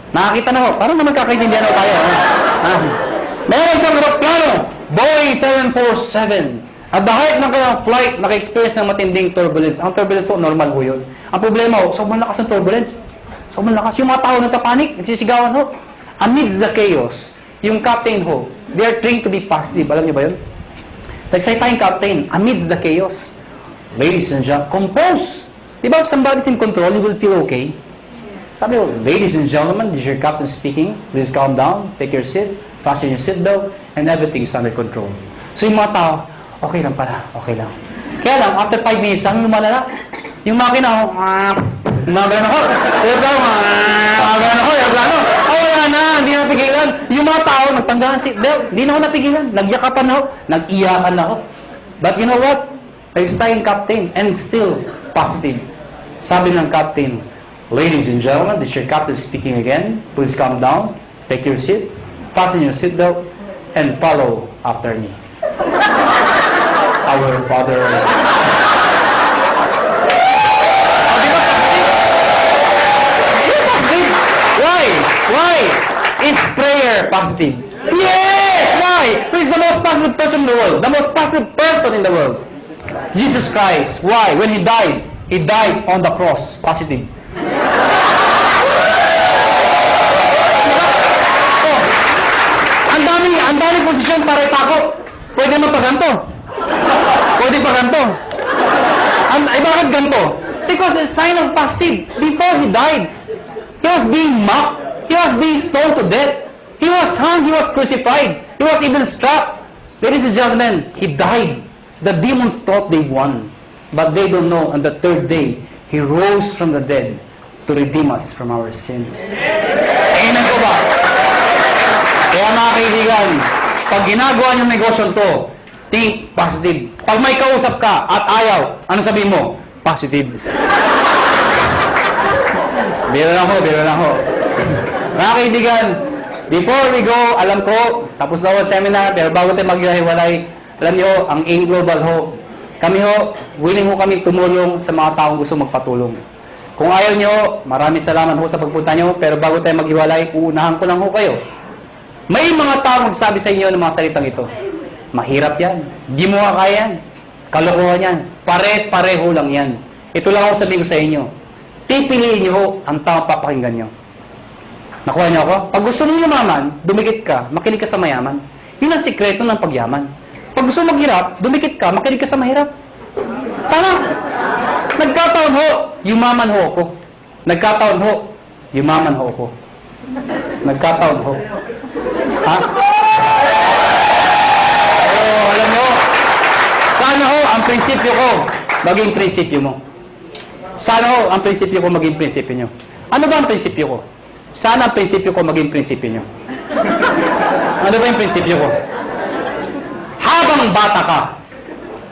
Nakakita na ako. Parang naman kakaintindihan ako tayo. Merong isang eroplano, Boeing 747. At the height ng kanyang flight, naka-experience ng matinding turbulence. Ang turbulence ko, normal ho yun. Ang problema ho, sobrang lakas ng turbulence. Sobrang lakas. Yung mga tao nagka-panic, nagsisigawan ho. Amidst the chaos, yung captain ho, they are trained to be positive. Alam niyo ba yun? Nagsalita yung captain, amidst the chaos. Ladies and gentlemen, compose. Diba if somebody's in control, you will feel okay? Sabi ko, ladies and gentlemen, this is your captain speaking. Please calm down, take your seat, fasten your seatbelt, and everything is under control. So yung mga tao, okay lang pala, okay lang. Kaya lang, after 5 minutes, ang lumalala. Yung makina, gumagano ako. Wala na, hindi na napigilan. Yung mga tao, nagtanggahan seatbelt, hindi na ako napigilan. Nagyakapan ako, nag-iyakan ako. But you know what? Nag-stay yung captain, and still positive. Sabi ng captain, ladies and gentlemen, this is your captain speaking again. Please calm down, take your seat, fasten your seatbelt, and follow after me. Our Father. Why? Is prayer positive? Yes! Why? Who is the most positive person in the world? The most positive person in the world. Jesus Christ. Why? When He died on the cross. Positive. Ang dami posisyon para itako. Pwede mo pa ganito. Pwede pa ganito. Bakit ganito? Because it's a sign of positive. Before He died, He was being mocked. He was being stoned to death. He was hung. He was crucified. He was even struck. Ladies and gentlemen, He died. The demons thought they won. But they don't know. On the third day, He rose from the dead to redeem us from our sins. Amen ko ba? Kaya mga kaibigan, pag ginagawa niyong negosyo to, think positive. Pag may kausap ka at ayaw, ano sabihin mo? Positive. Biro lang ho. Mga kaibigan, before we go, alam ko, tapos na ang seminar, pero bago tayo maghiwalay, alam niyo, ang AIM Global ho, kami ho, willing ho kami tumulong sa mga taong gusto magpatulong. Kung ayaw niyo, maraming salamat ho sa pagpunta niyo, pero bago tayo maghiwalay, uunahan ko lang ho kayo. May mga taong magsabi sa inyo ng mga salitang ito. Mahirap yan. Di mo kaya yan. Kalokohan yan. Pare-pareho lang yan. Ito lang ako sabihin ko sa inyo. Pipiliin niyo ho ang taong papakinggan niyo. Nakuha niyo ako? Pag gusto mo yumaman, dumikit ka, makinig ka sa mayaman. Yun ang sikreto ng pagyaman. Pag gusto maghirap, dumikit ka, makinig ka sa mahirap. Tama. Nagkataon ho, yumaman ho ako. Nagkataon ho, yumaman ho ako. Nagkataon ho. Ha? Alam mo, sana ho ang prinsipyo ko maging prinsipyo mo. Sana ho ang prinsipyo ko maging prinsipyo nyo. Ano ba ang prinsipyo ko? Sana ang prinsipyo ko maging prinsipyo nyo. Ano ba yung prinsipyo ko? Habang bata ka,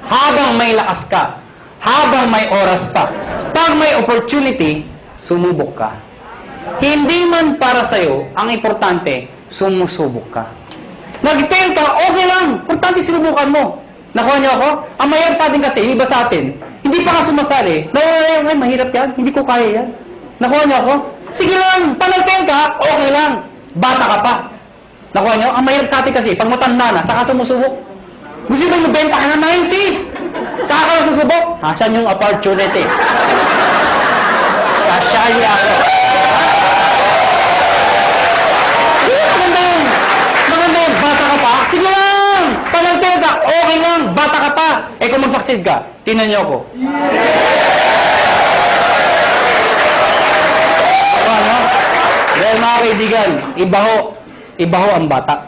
habang may lakas ka, habang may oras pa, pag may opportunity, sumubok ka. Hindi man para sa'yo, ang importante, sumusubok ka. Nag-fail ka, okay lang. Importante sinubukan mo. Nakuha niyo ako? Ang mahirap sa atin kasi, iba sa atin, hindi pa ka sumasali. Ay, mahirap yan. Hindi ko kaya yan. Nakuha niyo ako? Sige lang. Pag nag-fail ka, okay lang. Bata ka pa. Nakuha niyo? Ang mahirap sa atin kasi, pag matanda na, saka sumusubok. Gusto ba yung benta ka na 90? Saka ka lang susubok. Asan yung opportunity? Kasya ako. Maganda yun. Maganda yun. Bata ka pa? Sige lang. Talentado ka. Okay lang. Bata ka pa. Eh kung mag-succeed ka, tingnan niyo ako. Ano? Dahil mga kaibigan, iba ho ang bata.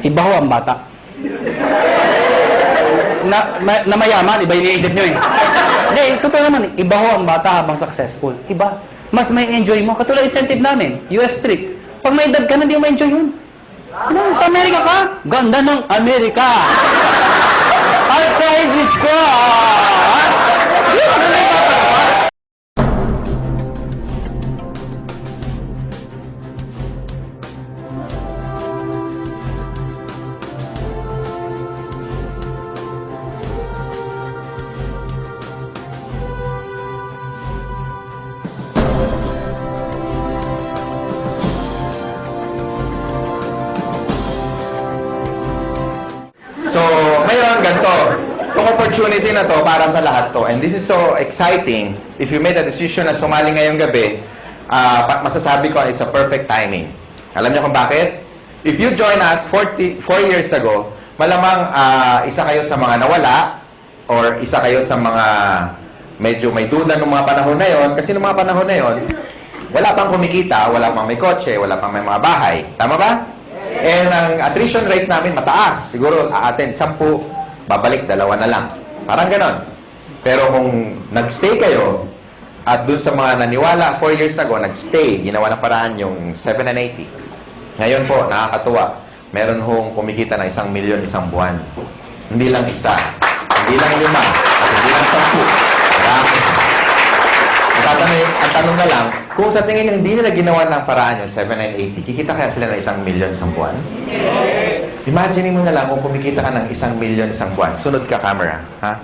Iba ho ang bata. Na mayaman, iba yung iniisip nyo eh. Hindi, totoo naman, iba ho ang bata habang successful. Iba. Mas may enjoy mo. Katulad incentive namin, US trip. Pag may edad ka na, hindi mo ma-enjoy yun. Ano, sa Amerika ka? Ganda ng Amerika. Arthritis ko. Ano na yung bata ka pa?
So, ngayon, ganito. Itong opportunity na to para sa lahat to. And this is so exciting. If you made a decision na sumali ngayong gabi, masasabi ko it's a perfect timing. Alam niyo kung bakit? If you join us 4 years ago, malamang isa kayo sa mga nawala or isa kayo sa mga medyo may duda ng mga panahon na yon. Kasi ng mga panahon na yon, wala pang kumikita, wala pang may kotse, wala pang may mga bahay. Tama ba? And ang attrition rate namin mataas. Siguro attend 10, babalik 2 na lang. Parang ganon. Pero kung nagstay kayo, at dun sa mga naniwala 4 years ago, nagstay, ginawa ng paraan yung 7 and 80. Ngayon po, nakakatuwa. Meron hong kumikita na 1 milyon isang buwan. Hindi lang isa, hindi lang 5, at hindi lang 10. Marami. Ang tanong na lang, kung sa tingin nyo hindi nila ginawa ng paraan yung 7 and 80, kikita kaya sila ng 1 milyon isang buwan? Imagine mo na lang kung kumikita ka ng 1 milyon isang buwan. Sunod ka, camera. Ha?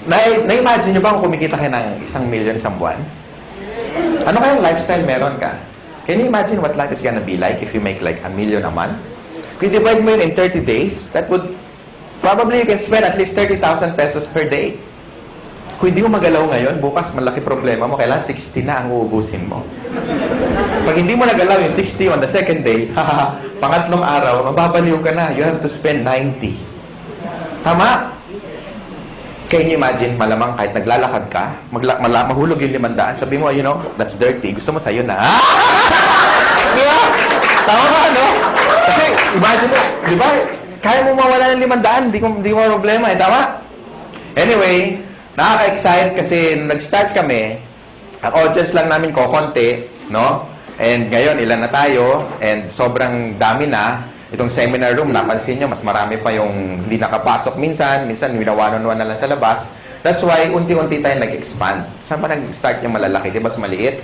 Na-imagine nyo ba kung kumikita ka ng 1 milyon isang buwan? Ano kayang lifestyle meron ka? Can you imagine what life is gonna be like if you make like 1 million a month? Kung divide mo yun in 30 days, that would probably you can spend at least 30,000 pesos per day. Kung hindi mo magalaw ngayon, bukas malaki problema mo, kailangan 60 na ang uubusin mo. Pag hindi mo nagalaw yung 60 on the second day, pangatlong araw, mababaliw ka na. You have to spend 90. Tama? Can you imagine, malamang kahit naglalakad ka, mahulog yung 500, sabi mo, you know, that's dirty. Gusto mo sa'yo na. Di ba? Tama ba, no? Kasi, imagine mo, di ba? Kaya mo mawala ng 500, di mo problema, eh. Tama? Anyway, nakaka-excite kasi nag-start kami, ang audience lang namin kokonti, no? And ngayon, ilan na tayo, and sobrang dami na. Itong seminar room, napansin nyo, mas marami pa yung hindi nakapasok minsan winawanon-wan na lang sa labas. That's why, unti-unti tayo nag-expand. Saan pa nag-start yung malalaki? Di ba mas maliit?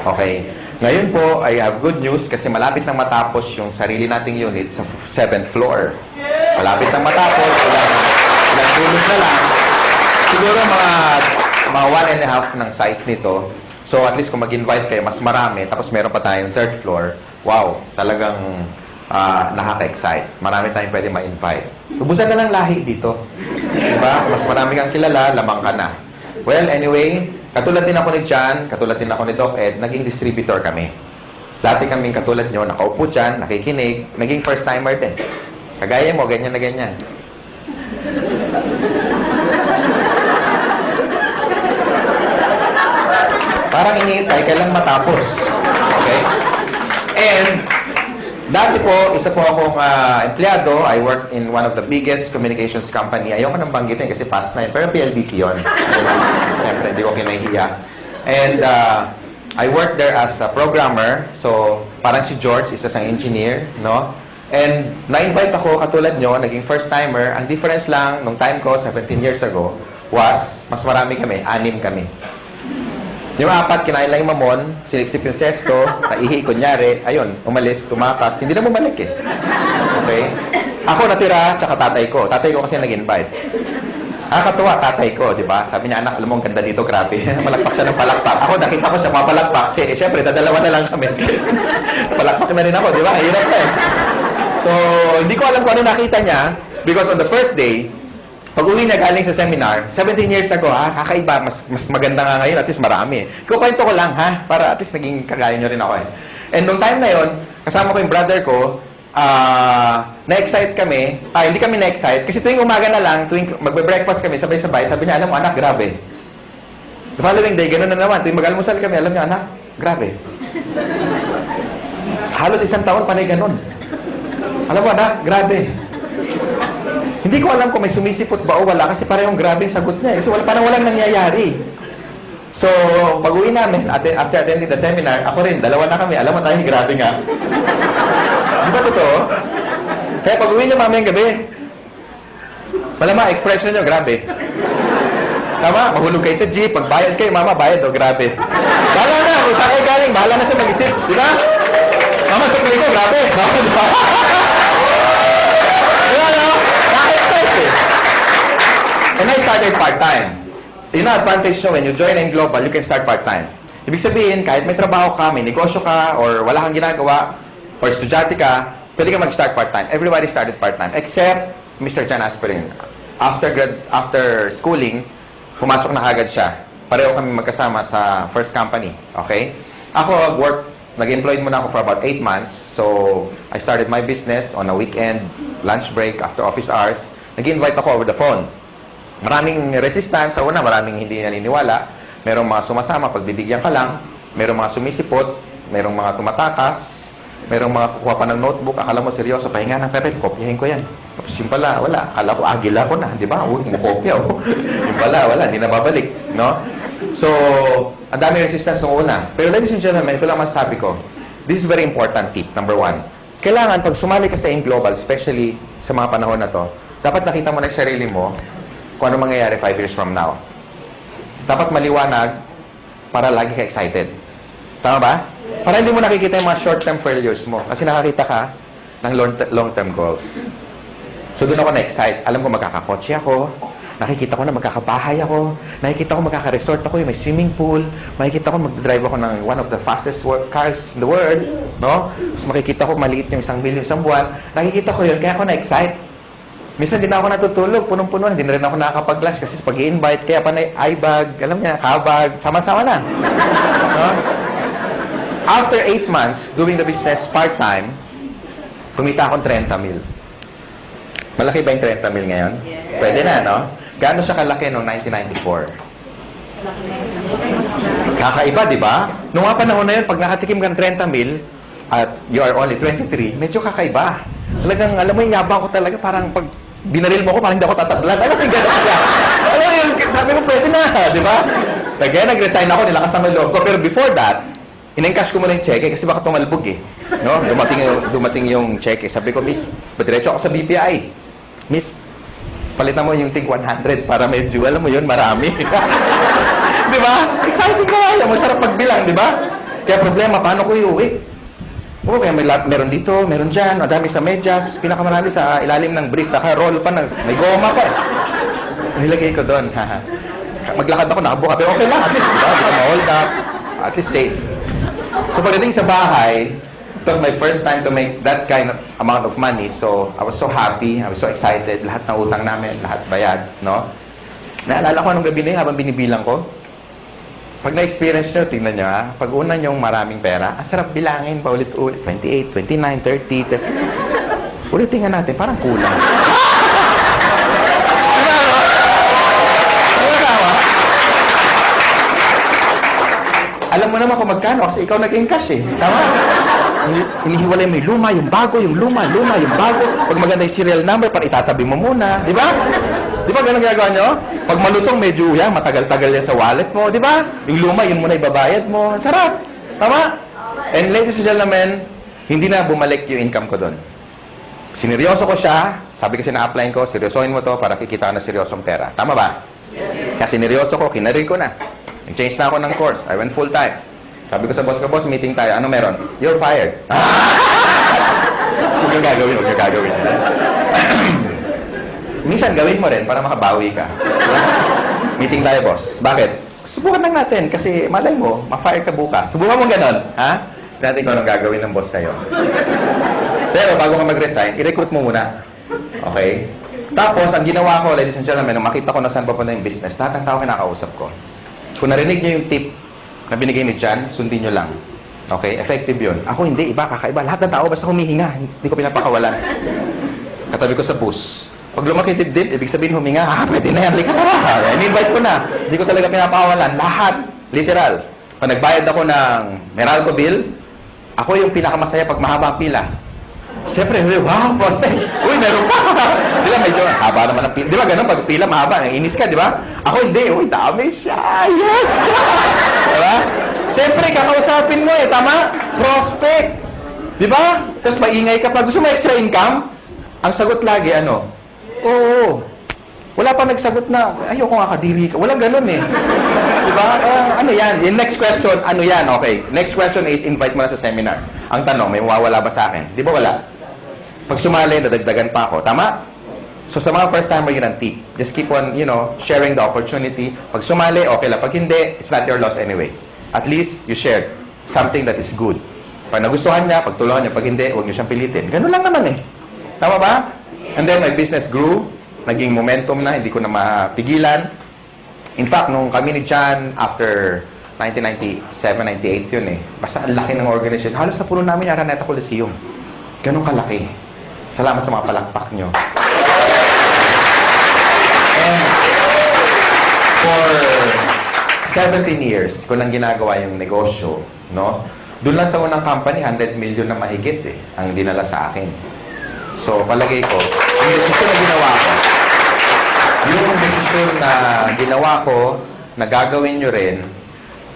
Okay. Ngayon po, I have good news kasi malapit nang matapos yung sarili nating unit sa 7th floor. Malapit nang matapos, ilang tulog na lang. Siguro mga 1.5 ng size nito. So at least kung mag-invite kayo, mas marami. Tapos meron pa tayong 3rd floor. Wow, talagang nakaka-excite. Marami tayong pwede ma-invite. Tubusan na lang lahi dito. Diba? Mas marami kang kilala, lamang ka na. Well, anyway, katulad din ako ni John, katulad din ako ni Doc Ed, naging distributor kami. Dati kaming katulad nyo, nakaupo dyan, nakikinig, naging first-timer din. Kagaya mo, ganyan na ganyan. Parang iniintay, kailang matapos. Okay? And, dati po, isa po akong empleyado. I worked in one of the biggest communications company. Ayoko nang banggitin kasi past na yun. Pero PLDT yun. Siyempre, hindi ko kinahiya. And I worked there as a programmer. So, parang si George, isa sang engineer, no? And na-invite ako, katulad nyo, naging first-timer. Ang difference lang, nung time ko, 17 years ago, was, mas marami kami, 6 kami. Yung 4, kinain lang yung mamon, siniksip yung sesto, naihi, kunyari, ayun, umalis, tumakas, hindi na bumalik eh. Okay? Ako natira, tsaka tatay ko. Tatay ko kasi nag-invite. Nakakatuwa, tatay ko, di ba? Sabi niya, anak, alam mo, ang ganda dito, grabe. Malakpak siya ng palakpak. Ako, nakita ko siya mapalakpak. Siyempre, dadalawa na lang kami. Palakpak na rin ako, di ba? Hirap na eh. So, hindi ko alam kung ano nakita niya because on the first day, Pag uwi niya galing sa seminar, 17 years ago, kakaiba, mas maganda nga ngayon, at least marami. Kukwento ko lang, para at least naging kagaya niyo rin ako eh. And nung time na yon, kasama ko yung brother ko, na-excite kami, hindi kami na-excite, kasi tuwing umaga na lang, tuwing magbe-breakfast kami, sabay-sabay, sabi niya, alam mo anak, grabe. The following day, gano'n na naman, tuwing mag-almusal kami, alam niya, anak, grabe. Halos 1 taon panay ganun. Alam mo anak, grabe. Hindi ko alam kung may sumisipot ba o wala kasi parehong grabe yung sagot niya. Kasi parang walang nangyayari. So, pag-uwi namin, after attending the seminar, ako rin, 2 na kami. Alam mo tayo, grabe nga. Di ba totoo? Kaya pag-uwi niyo mamayang gabi, malama, expression niyo, grabe. Tama, mahulog kayo sa jeep, pagbayad kayo, mama, bayad, grabe. Bahala na, kung saan kayo galing, bahala na siya mag-isip. Di ba? Mama, sa ko, grabe. Mama, di ba? And I started part-time. Yun ang advantage nyo, when you join in Global, you can start part-time. Ibig sabihin, kahit may trabaho ka, may negosyo ka, or wala kang ginagawa, or estudyante ka, pwede ka mag-start part-time. Everybody started part-time, except Mr. John Aspirin. After schooling, pumasok na agad siya. Pareho kami magkasama sa first company. Okay? Ako, nag-employed muna ako for about 8 months. So, I started my business on a weekend, lunch break, after office hours. Nag-invite ako over the phone. Maraming resistance. Sa una, maraming hindi naniniwala. Merong mga sumasama, pagbibigyan ka lang. Merong mga sumisipot. Merong mga tumatakas. Merong mga kukuha pa ng notebook. Akala mo seryoso, pahinga ng papel, kopyahin ko yan. Tapos yung pala, wala. Akala ko, agila ko na. Di ba? Kumukopya. Yung pala, wala. Hindi na babalik. No? So, ang dami resistance nung una. Pero ladies and gentlemen, ito lang masasabi ko. This is very important tip. Number 1. Kailangan, pag sumali ka sa AIM Global, especially sa mga panahon na to, dapat nakita mo na sa sarili mo kung ano mangyayari 5 years from now. Dapat maliwanag para lagi ka excited. Tama ba? Para hindi mo nakikita yung mga short-term failures mo. Kasi nakakita ka ng long-term goals. So, doon ako na-excite. Alam ko magkakakotse ako. Nakikita ko na magkakabahay ako. Nakikita ko magkaka-resort ako. Yung may swimming pool. Makikita ko mag-drive ako ng one of the fastest cars in the world. No? Tapos makikita ko maliit yung 1 million isang buwan. Nakikita ko yun. Kaya ako na-excite. Minsan, hindi na ako natutulog. Punong-puno. Hindi na rin ako nakakapag-lunch kasi pag i-invite, kaya pa na i-bag, alam niya, kabag, sama-sama na. No? After 8 months, doing the business part-time, kumita akong 30 mil. Malaki ba yung 30 mil ngayon? Yes. Pwede na, no? Gaano siya kalaki noong 1994? Kakaiba, di ba? Noong nga panahon na yun, pag nakatikim ka ng 30 mil, at you are only 23, medyo kakaiba. Talagang, alam mo yung yabang ko talaga, parang pag binaril mo ko, parang hindi ako tatablan. Alam mo yung gano'n siya. Alam mo yung, sabi ko, pwede na, di ba? Kaya nag-resign ako, nilakas ang loob ko. Pero before that, in-encash ko muna yung cheque kasi baka tumalbog eh. No? Dumating yung cheque. Sabi ko, Miss, diretso ako sa BPI. Miss, palitan mo yung tig 100 para medyo, alam mo yun, marami. Di ba? Exciting ka kaya. Masarap magbilang, di ba? Kaya problema, paano ko iuwi? Oo, kaya meron dito, meron dyan, madami sa medyas, pinakamarami sa ilalim ng brief, naka-roll pa, may goma pa. Nilagay ko doon. Maglakad ako, nakabuka, pero okay lang, at least, diba? Di ko ma-hold up, at least safe. So pagdating sa bahay, it was my first time to make that kind of amount of money. So I was so happy, I was so excited. Lahat ng utang namin, lahat bayad, no? Naalala ko anong gabi na yun habang binibilang ko. Pag na-experience nyo, tingnan nyo ha, pag una nyong maraming pera, ang sarap bilangin pa ulit-ulit. 28, 29, 30. Ulitin nga natin, parang kulang. Alam mo naman kung magkano kasi ikaw nag-encash eh. Tama? Inihiwalay mo yung luma, yung bago, yung luma, yung bago. Pag maganda yung serial number, para itatabi mo muna. Di ba? Di ba ganun ginagawa nyo? Pag malutong, medyo yan, matagal-tagal yan sa wallet mo. Di ba? Yung luma, yun muna ibabayad mo. Sarap. Tama? And ladies and gentlemen, hindi na bumalik yung income ko doon. Sineryoso ko siya. Sabi kasi na-apply ko, seryosohin mo to para kikita ka na seryosong pera. Tama ba? Kasi sineryoso ko, kinarin ko na. Change na ako ng course. I went full-time. Sabi ko sa boss ko, boss, meeting tayo. Ano meron? You're fired. Huwag yung gagawin, huwag yung gagawin. Minsan, gawin mo rin para makabawi ka. Meeting tayo, boss. Bakit? Subukan lang natin kasi malay mo, ma-fire ka bukas. Subukan mo ganon. Ha? Natin kung anong gagawin ng boss sa'yo. Pero bago ka mag-resign, i-recruit mo muna. Okay? Tapos, ang ginawa ko, ladies and gentlemen, nung makita ko na saan papunta yung business, lahat ng tao kinakausap ko. Kung narinig nyo yung tip na binigay ni John, sundin nyo lang. Okay? Effective yun. Ako hindi, iba, kakaiba. Lahat ng tao basta humihinga. Hindi ko pinapakawalan. Katabi ko sa bus. Pag lumaki dibdib, ibig sabihin huminga, pwede na yan. Lika na. In-invite ko na. Hindi ko talaga pinapakawalan. Lahat. Literal. Pag nagbayad ako ng Meralco bill, ako yung pinakamasaya pag mahaba ang pila. Siyempre, wow, prospect. Uy, meron pa. Sila medyo, haba naman ang pila. Di ba ganun, pag pila mahaba, inis ka, di ba? Ako hindi, uy, dami siya. Yes! Di ba? Siyempre, kakausapin mo tama? Prospect. Di ba? Tapos maingay ka pa. Gusto mo extra income? Ang sagot lagi, ano? Oo. Wala pa nagsagot na, ayoko nga kadiri ka. Walang ganun Di ba? Ano yan? Yung next question, ano yan? Okay. Next question is, invite mo na sa seminar. Ang tanong, may mawawala ba sa akin? Di ba wala? Pag sumali, dadagdagan pa ako. Tama? So sa mga first timer, yun ang tip. Just keep on, sharing the opportunity. Pag sumali, okay lang. Pag hindi, it's not your loss anyway. At least, you shared something that is good. Pag nagustuhan niya, pagtulungan niya. Pag hindi, huwag niyo siyang pilitin. Ganun lang naman Tama ba? And then, my business grew. Naging momentum na, hindi ko na mapigilan. In fact, nung kami ni John, after 1997, 98 yun Basta ang laki ng organization. Halos na puno namin yung Araneta Coliseum. Ganun kalaki. Salamat sa mga palakpak nyo. And for 17 years, ko nang ginagawa yung negosyo, no? Doon lang sa unang company, 100 million na mahigit ang dinala sa akin. So, palagay ko, yung desisyon na ginawa ko, na gagawin nyo rin,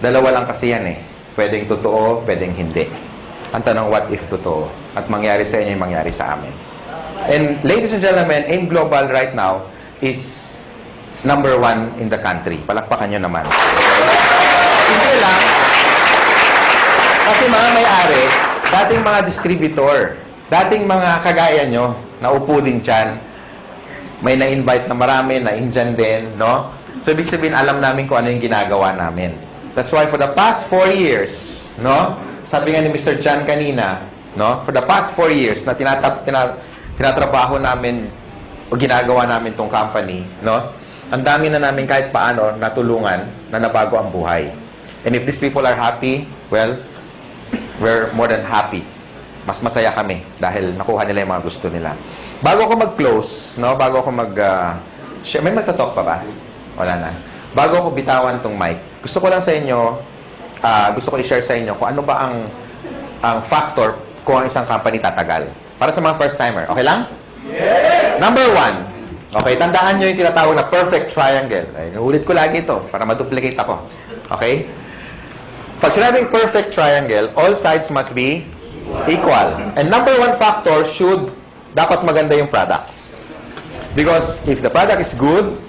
dalawa lang kasi yan Pwedeng totoo, pwedeng hindi. Ang tanong, what if totoo? At mangyari sa inyo yung mangyari sa amin. And ladies and gentlemen, AIM Global right now is number 1 in the country. Palakpakan nyo naman. Hindi lang. Kasi mga may-ari, dating mga distributor, dating mga kagaya nyo, naupo din dyan, may na-invite na marami, na-Indian din, no? So, ibig sabihin, alam namin kung ano yung ginagawa namin. That's why for the past 4 years, no? Sabi nga ni Mr. John kanina, no? For the past 4 years na tinatrabaho namin o ginagawa namin tong company, no? Ang dami na namin kahit paano natulungan na nabago ang buhay. And if these people are happy, well, we're more than happy. Mas masaya kami dahil nakuha nila yung mga gusto nila. Bago ako mag-close, no? Bago ako may magtatalk pa ba? Wala na. Bago ako bitawan tong mic, gusto ko lang sa inyo, gusto ko i-share sa inyo kung ano ba ang factor kung ang isang company tatagal. Para sa mga first-timer. Okay lang? Yes! Number 1. Okay, tandaan nyo yung tinatawag na perfect triangle. Ay, ulit ko lagi ito para ma-duplicate ako. Okay? Pag sinabing perfect triangle, all sides must be equal. And number 1 factor dapat maganda yung products. Because if the product is good,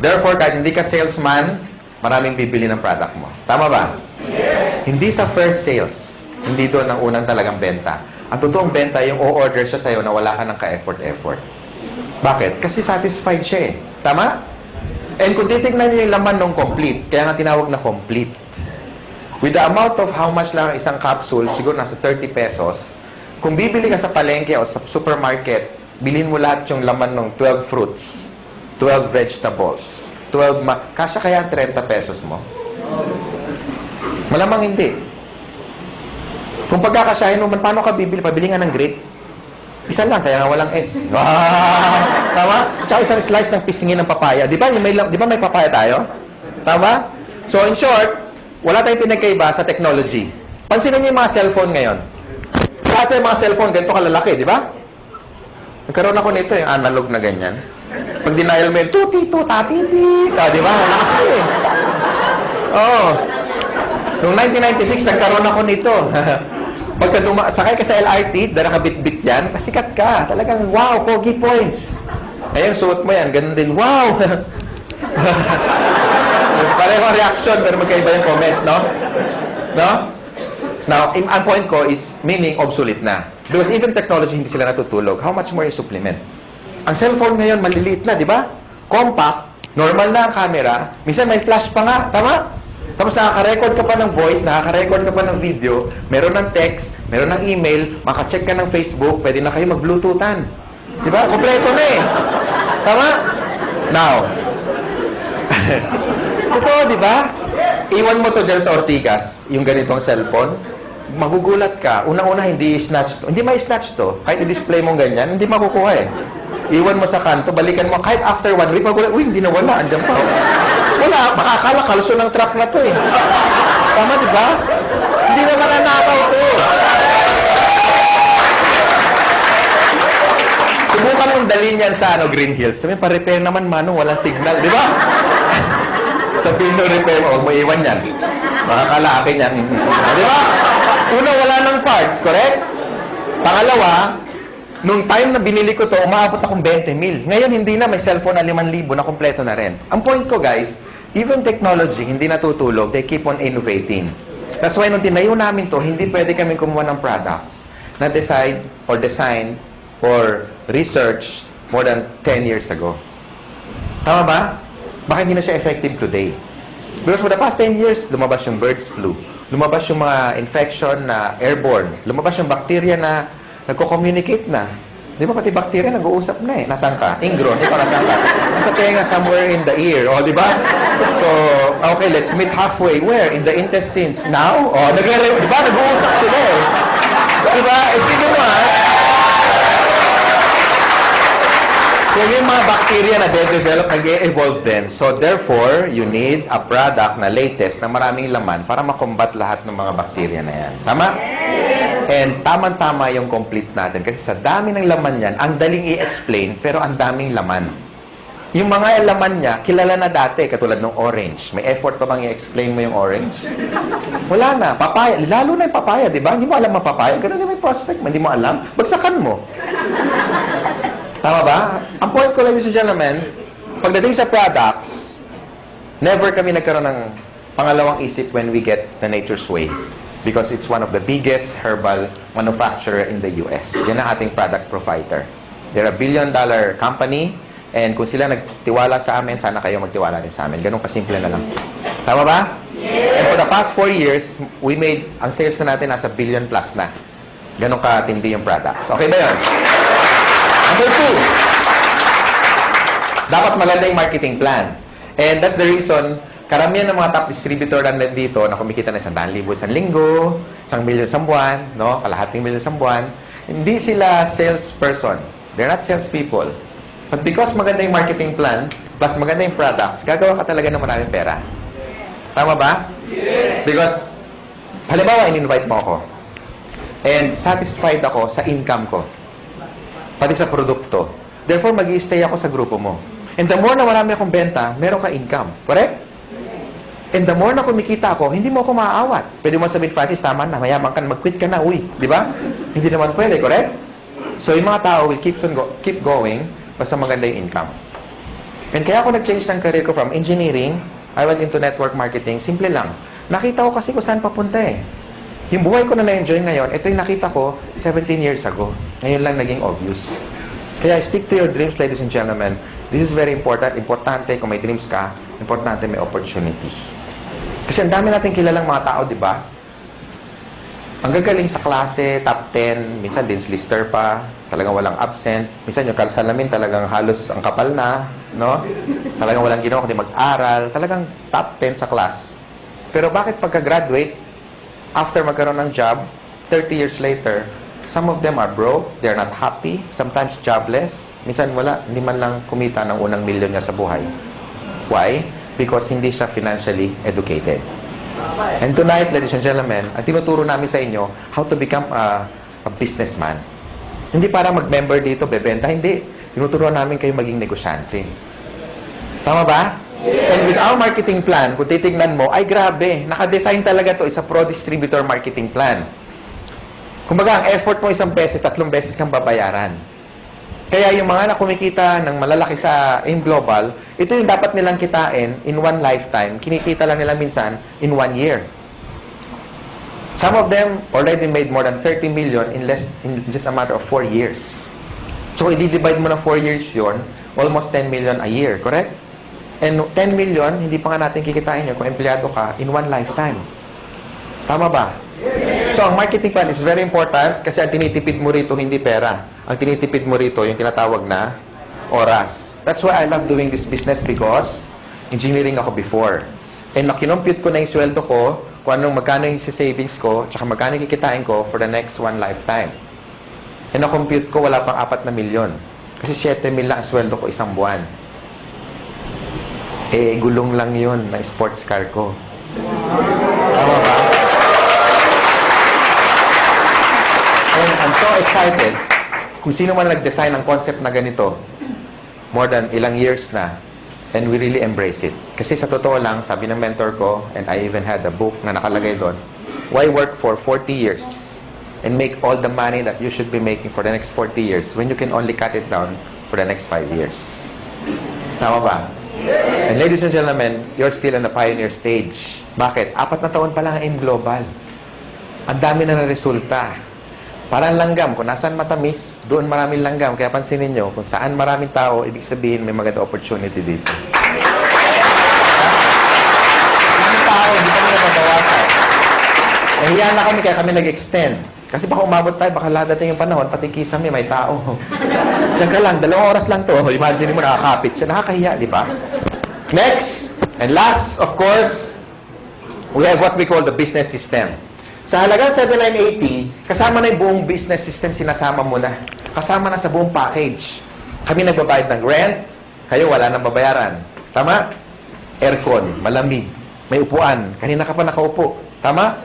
therefore, kahit hindi ka salesman, maraming bibili ng product mo. Tama ba? Yes! Hindi sa first sales. Hindi doon ang unang talagang benta. Ang totoong benta, yung o-order siya sa'yo na wala ka ng ka-effort-effort. Bakit? Kasi satisfied siya Tama? And kung titignan niyo yung laman ng complete, kaya nga tinawag na complete. With the amount of how much lang isang capsule, siguro nasa 30 pesos, kung bibili ka sa palengke o sa supermarket, bilhin mo lahat yung laman ng 12 fruits, 12 vegetables, kasya kaya 30 pesos mo? Malamang hindi. Kung pagkakasyahin mo, paano ka bibili? Pabili nga ng grape. Isa lang, kaya nga walang S. Wow! Tama? Tsaka isang slice ng pisngin ng papaya. Di ba may papaya tayo? Tama? So, in short, wala tayong pinagkaiba sa technology. Pansinin niyo yung mga cellphone ngayon. Dati yung mga cellphone, ganito kalalaki, di ba? Nagkaroon ako nito, yung analog na ganyan. Pag denial mo yung tuti-tu, tatiti. Di ba? Malakas Oo. Noong 1996, nagkaroon ako nito. Pagka sakay ka sa LRT, dahil nakabit-bit yan, pasikat ka. Talagang, wow, pogi points. Ngayon, suot mo yan, ganun din, wow! Pareho ang reaction, pero magkaiba yung comment, no? No? Now, ang point ko is, meaning, obsolete na. Because even technology, hindi sila natutulog. How much more yung supplement? Ang cellphone ngayon, maliliit na, di ba? Compact, normal na ang camera, minsan may flash pa nga, tama? Tapos nakaka-record ka pa ng voice, nakaka-record ka pa ng video, meron ng text, meron ng email, makacheck ka ng Facebook, pwede na kayo mag-bluetoothan. Di ba? Kompleto na Tama? Now, totoo, di ba? Iwan mo to dyan sa Ortigas, yung ganitong cellphone, magugulat ka. Unang-una, hindi i-snatch to. Hindi ma-snatch to. Kahit i-display mo ganyan, hindi makukuha eh. Iwan mo sa kanto, balikan mo. Kahit after 1 week, magulat, uy, hindi na wala. Andyan pa. Wala, makakala kalso ng truck na to eh. Tama, di ba? Hindi na mananakaw to. Subukan mong dalhin yan sa Green Hills. Sabi, pa-repair naman, Manong, walang signal. Di ba? Sabihin mo, repair mo, huwag mo iwan yan. Makakala akin yan. Di ba? Una, wala ng parts, correct? Pangalawa, nung time na binili ko to, umaabot akong 20 mil. Ngayon, hindi na. May cellphone na 5,000 na kompleto na rin. Ang point ko, guys, even technology, hindi natutulog. They keep on innovating. That's why nung tinayo namin to, hindi pwede kami kumuha ng products na decide or design or research more than 10 years ago. Tama ba? Baka hindi na siya effective today. Because for the past 10 years, lumabas yung birds flu. Lumabas yung mga infection na airborne. Lumabas yung bacteria na nagko-communicate na. Di ba pati bacteria nag-uusap na eh. Nasaan ka? Ingron. Ikaw nasaan ka? Nasa tenga somewhere in the ear. O, di ba? So, okay, let's meet halfway. Where? In the intestines. Now? O, di ba? Nag-uusap sila eh. Di ba? Sige mo ha. Kung yung mga bacteria na de-develop, nag-e-evolve din. So, therefore, you need a product na latest na maraming laman para makombat lahat ng mga bacteria na yan. Tama? And tamang-tama yung complete natin. Kasi sa dami ng laman yan, ang daling i-explain, pero ang daming laman. Yung mga laman niya, kilala na dati, katulad ng orange. May effort pa bang i-explain mo yung orange? Wala na. Papaya. Lalo na yung papaya, di ba? Hindi mo alam ang papaya. Ganun na may prospect mo. Hindi mo alam. Bagsakan mo. Tama ba? Ang point ko, ladies and gentlemen, pagdating sa products, never kami nagkaroon ng pangalawang isip when we get the Nature's Way. Because it's one of the biggest herbal manufacturer in the US. Yan ang ating product provider. They're $1 billion company, and kung sila nagtiwala sa amin, sana kayo magtiwala din sa amin. Ganun kasimple na lang. Tama ba? Yes. And for the past 4 years, we made, ang sales na natin nasa billion plus na. Ganun katindi yung products. Okay ba yun? Number 2, dapat maganda yung marketing plan. And that's the reason, karamihan ng mga top distributor na nandito na kumikita na 100,000 isang linggo, 1 million isang buwan, no? Kalahating million isang buwan, hindi sila salesperson. They're not salespeople. But because maganda yung marketing plan, plus maganda yung products, gagawa ka talaga ng maraming pera. Tama ba? Yes. Because, halimbawa, in-invite mo ako. And satisfied ako sa income ko. Pati sa produkto. Therefore, mag-i-stay ako sa grupo mo. And the more na marami akong benta, meron ka income. Correct? And the more na kumikita ako, hindi mo ako maaawat. Pwede mo sabihin, Francis, tama na, mayaman ka na, mag-quit ka na, uy. Di ba? Hindi naman pwede, correct? So, yung mga tao will keep going basta maganda yung income. And kaya ako nag-change ng career ko from engineering, I went into network marketing. Simple lang. Nakita ko kasi kung saan papunta eh. Yung buhay ko na na-enjoy ngayon, ito yung nakita ko 17 years ago. Ngayon lang naging obvious. Kaya stick to your dreams, ladies and gentlemen. This is very important. Importante kung may dreams ka, importante may opportunity. Kasi ang dami natin kilalang mga tao, di ba? Ang gagaling sa klase, top 10, minsan din lister pa, talagang walang absent. Minsan yung kalsalamin talagang halos ang kapal na, no? Talagang walang ginawa kundi mag-aral. Talagang top 10 sa class. Pero bakit pagka-graduate, after magkaroon ng job, 30 years later, some of them are broke, they're not happy, sometimes jobless, minsan wala, hindi man lang kumita ng unang milyon niya sa buhay. Why? Because hindi siya financially educated. And tonight, ladies and gentlemen, ang tinuturo namin sa inyo, how to become a businessman. Hindi para mag-member dito, bebenta, hindi. Tinuturo namin kayo maging negosyante. Tama ba? And with our marketing plan, kung titignan mo, ay grabe, nakadesign talaga to, isa pro-distributor marketing plan. Kumbaga, ang effort mo 1 beses, 3 beses kang babayaran. Kaya yung mga na kumikita ng malalaki sa in global, ito yung dapat nilang kitain in one lifetime. Kinikita lang nila minsan in 1 year. Some of them already made more than 30 million in just a matter of 4 years. So, i-divide mo na 4 years yon, almost 10 million a year, correct? And 10 million, hindi pa nga natin kikitain yun kung empleyado ka in one lifetime. Tama ba? Yes. So, ang marketing plan is very important kasi ang tinitipid mo rito hindi pera. Ang tinitipid mo rito yung tinatawag na oras. That's why I love doing this business because engineering ako before. And nakinompute ko na yung sweldo ko, kung anong magkano yung savings ko, tsaka magkano yung kikitain ko for the next one lifetime. And na-compute ko, wala pang 4 na milyon. Kasi 7 mil lang ang sweldo ko isang buwan. Eh, gulong lang yun na sports car ko. Tama ba? And I'm so excited. Kung sino man nag-design ng concept na ganito, more than ilang years na, and we really embrace it. Kasi sa totoo lang, sabi ng mentor ko, and I even had a book na nakalagay doon, why work for 40 years and make all the money that you should be making for the next 40 years when you can only cut it down for the next 5 years? Tama ba? And ladies and gentlemen, you're still in the pioneer stage. Bakit? 4 na taon pa lang in global. Ang dami na resulta. Parang langgam. Kung nasaan matamis, doon maraming langgam. Kaya pansinin nyo, kung saan maraming tao, ibig sabihin may maganda opportunity dito. Maraming tao, hindi kami nababawasan. Nahiya na kami, kaya kami nag-extend. Kasi baka umabot tayo, baka ladating yung panahon, pati kisame, may tao. Diyan ka lang, 2 oras lang to. Imagine mo, nakakapit siya. Nakakahiya, di ba? Next, and last, of course, we have what we call the business system. Sa halagang 7,980, kasama na yung buong business system, sinasama mo na. Kasama na sa buong package. Kami nagbabayad ng rent, kayo wala nang babayaran. Tama? Aircon, malamig, may upuan, kanina ka pa nakaupo. Tama?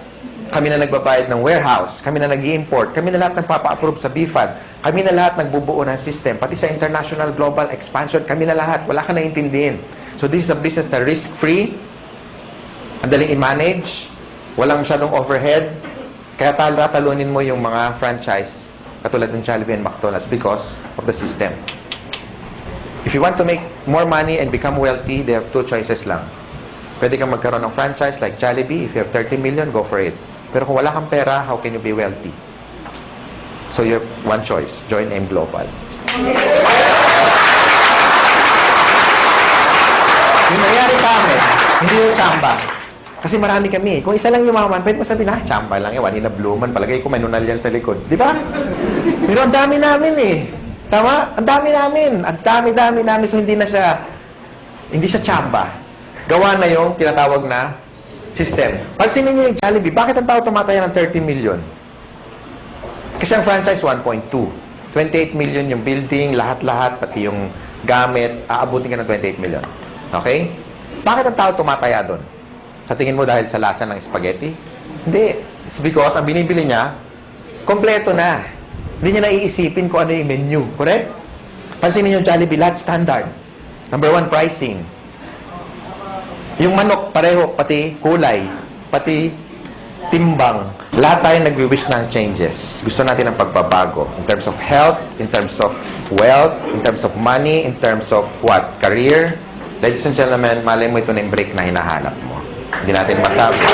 Kami na nagbabayad ng warehouse, kami na nag-i-import, kami na lahat nagpapa-approve sa BFAD, kami na lahat nagbubuo ng system, pati sa international global expansion, kami na lahat, wala ka naiintindihin. So this is a business na risk-free, ang daling i-manage, walang masyadong overhead, kaya tatalunin mo yung mga franchise, katulad ng Jollibee and McDonald's because of the system. If you want to make more money and become wealthy, they have 2 choices lang. Pwede kang magkaroon ng franchise like Jollibee. If you have 30 million, go for it. Pero kung wala kang pera, how can you be wealthy? So you have one choice. Join AIM Global. Yung nangyari sa amin, hindi yung tsamba. Kasi marami kami. Kung isa lang yumaman, pwede mo sabihin, tsamba lang yan. Wani na bluman. Palagay ko may nunal yan sa likod. Di ba? Pero ang dami namin eh. Tama? Ang dami namin. Ang dami namin. So hindi siya tsamba. Gawa na yung tinatawag na system. Pansinin niyo yung Jollibee, bakit ang tao tumataya ng 30 million? Kasi ang franchise, 1.2. 28 million yung building, lahat-lahat, pati yung gamit, aabutin ka ng 28 million. Okay? Bakit ang tao tumataya doon? Sa tingin mo dahil sa lasa ng spaghetti? Hindi. It's because ang binibili niya, kompleto na. Hindi niya naiisipin kung ano yung menu. Correct? Pansinin niyo yung Jollibee, lahat standard. Number 1, pricing. Yung manok, pareho, pati kulay, pati timbang. Lahat tayo nagwi-wish ng changes. Gusto natin ng pagbabago. In terms of health, in terms of wealth, in terms of money, in terms of what? Career. Ladies and gentlemen, malay mo ito na yung break na hinahanap mo. Hindi natin masabi.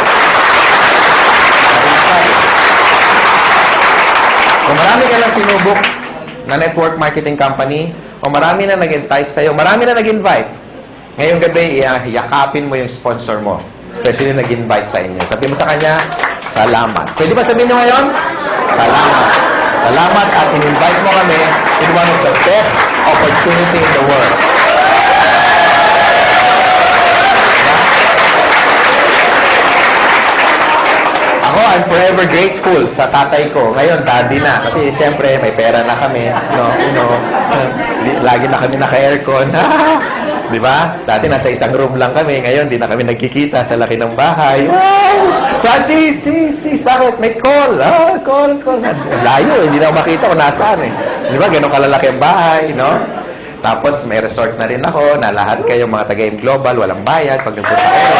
Kung marami ka lang sinubok na network marketing company, o marami na nag-entice sa'yo, marami na nag-invite, ngayong gabi, yakapin mo yung sponsor mo. Especially nag-invite sa inyo. Sabi mo sa kanya, salamat. Pwede ba sabihin nyo ngayon? Salamat. Salamat at in-invite mo kami in one of the best opportunity in the world. Ako, I'm forever grateful sa tatay ko. Ngayon, daddy na. Kasi siyempre, may pera na kami. Lagi na kami naka-aircon. Di ba? Dati nasa isang room lang kami. Ngayon, di na kami nagkikita sa laki ng bahay. Wow! Francis, bakit? May call. Call. Layo, hindi na ako makita kung nasaan eh. Di ba? Ganun kalalaki ang bahay, no? Tapos, may resort na rin ako na lahat kayo mga taga-AIM Global, walang bayad pag nagpunta kayo.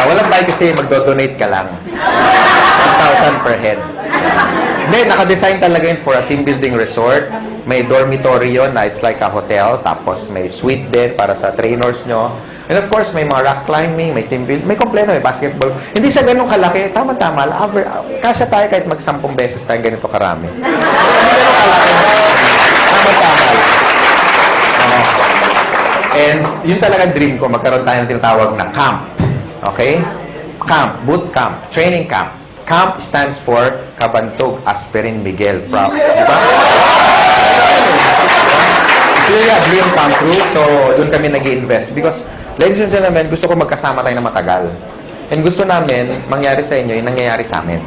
Walang bayad kasi magdo-donate ka lang. 1,000 per head. Hindi, naka-design talaga yun for a team building resort. May dormitory yun na it's like a hotel. Tapos may suite bed para sa trainers nyo. And of course, may mga rock climbing, may team building, may kompleto, may basketball. Hindi siya ganun kalaki. Tama-tama. Kasya tayo kahit mag-10 beses tayo ganito karami. Hindi ganun kalaki. Tama-tama. And yun talaga dream ko, magkaroon tayo ng tinatawag na camp. Okay? Camp, boot camp, training camp. CAMP stands for Kabantog Aspirin Miguel. Proud. Diba? It's really a dream come true. So, doon kami nag-invest. Because, ladies and gentlemen, gusto ko magkasama tayo na matagal. And gusto namin, mangyari sa inyo yung nangyayari sa amin.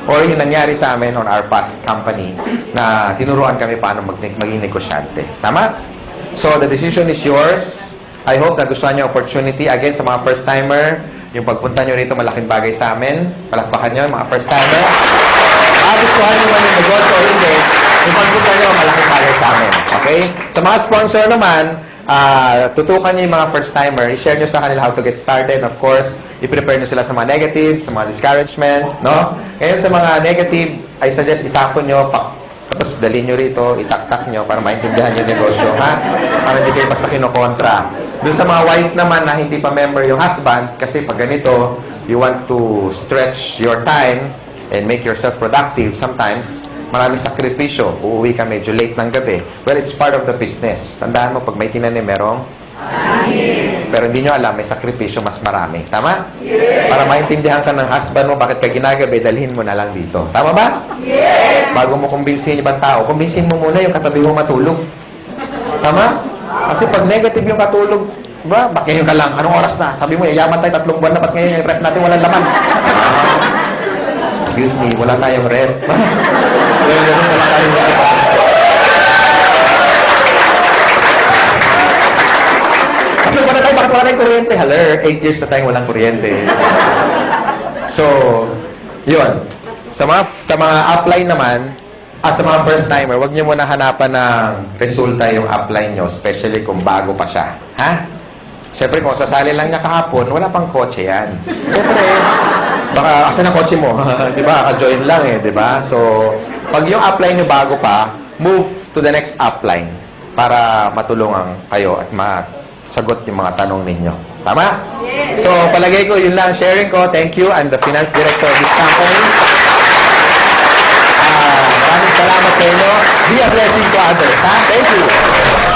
Or yung nangyari sa amin on our past company na tinuruan kami paano maging negosyante. Tama? So, the decision is yours. I hope na gustuhan nyo opportunity. Again, sa mga first-timer, yung pagpunta nyo rito, malaking bagay sa amin. Palakpakan nyo, mga first-timer. Gustuhan nyo man yung negosyo o hindi, yung pagpunta nyo, malaking bagay sa amin. Okay? Sa mga sponsor naman, tutukan nyo yung mga first-timer, i-share nyo sa kanila how to get started. Of course, i-prepare nyo sila sa mga negative, sa mga discouragement, no? Ngayon sa mga negative, I suggest isapon nyo, tapos dalhin nyo rito, itaktak nyo para maintindihan yung negosyo, ha? Para hindi kayo basta kinokontra. Doon sa mga wife naman na hindi pa member yung husband, kasi pag ganito, you want to stretch your time and make yourself productive, sometimes, maraming sakripisyo. Uuwi ka medyo late ng gabi. Well, it's part of the business. Tandaan mo, pag may tinanim, merong pero hindi nyo alam, may sakripisyo mas marami. Tama? Yes. Para maintindihan ka ng husband mo, bakit ka ginagabi, dalhin mo na lang dito. Tama ba? Yes. Bago mo kumbinsin ibang tao, kumbinsin mo muna yung katabi mo matulog. Tama? Kasi pag negative yung katulog, ba, bakit ngayon ka lang? Anong oras na? Sabi mo, yayaman tayo 3 buwan na, ba't ngayon yung rep natin walang laman? Excuse me, wala tayong rep. Wala tayong rep. Bakit wala tayong kuryente? Haler, 8 years na tayong walang kuryente. So, yun. Sa mga upline naman, sa mga first-timer, huwag niyo muna hanapan ng resulta yung upline nyo, especially kung bago pa siya. Ha? Siyempre, kung sasali lang niya kahapon, wala pang kotse yan. Siyempre, baka, asan ang kotse mo? Di ba? Ka-join lang eh, di ba? So, pag yung upline nyo bago pa, move to the next upline para matulungan kayo at masagot yung mga tanong ninyo. Tama? Yes. So, palagay ko, yun lang sharing ko. Thank you. I'm the finance director of this company. Maraming salamat sa inyo. Be a blessing to others. Ha? Thank you.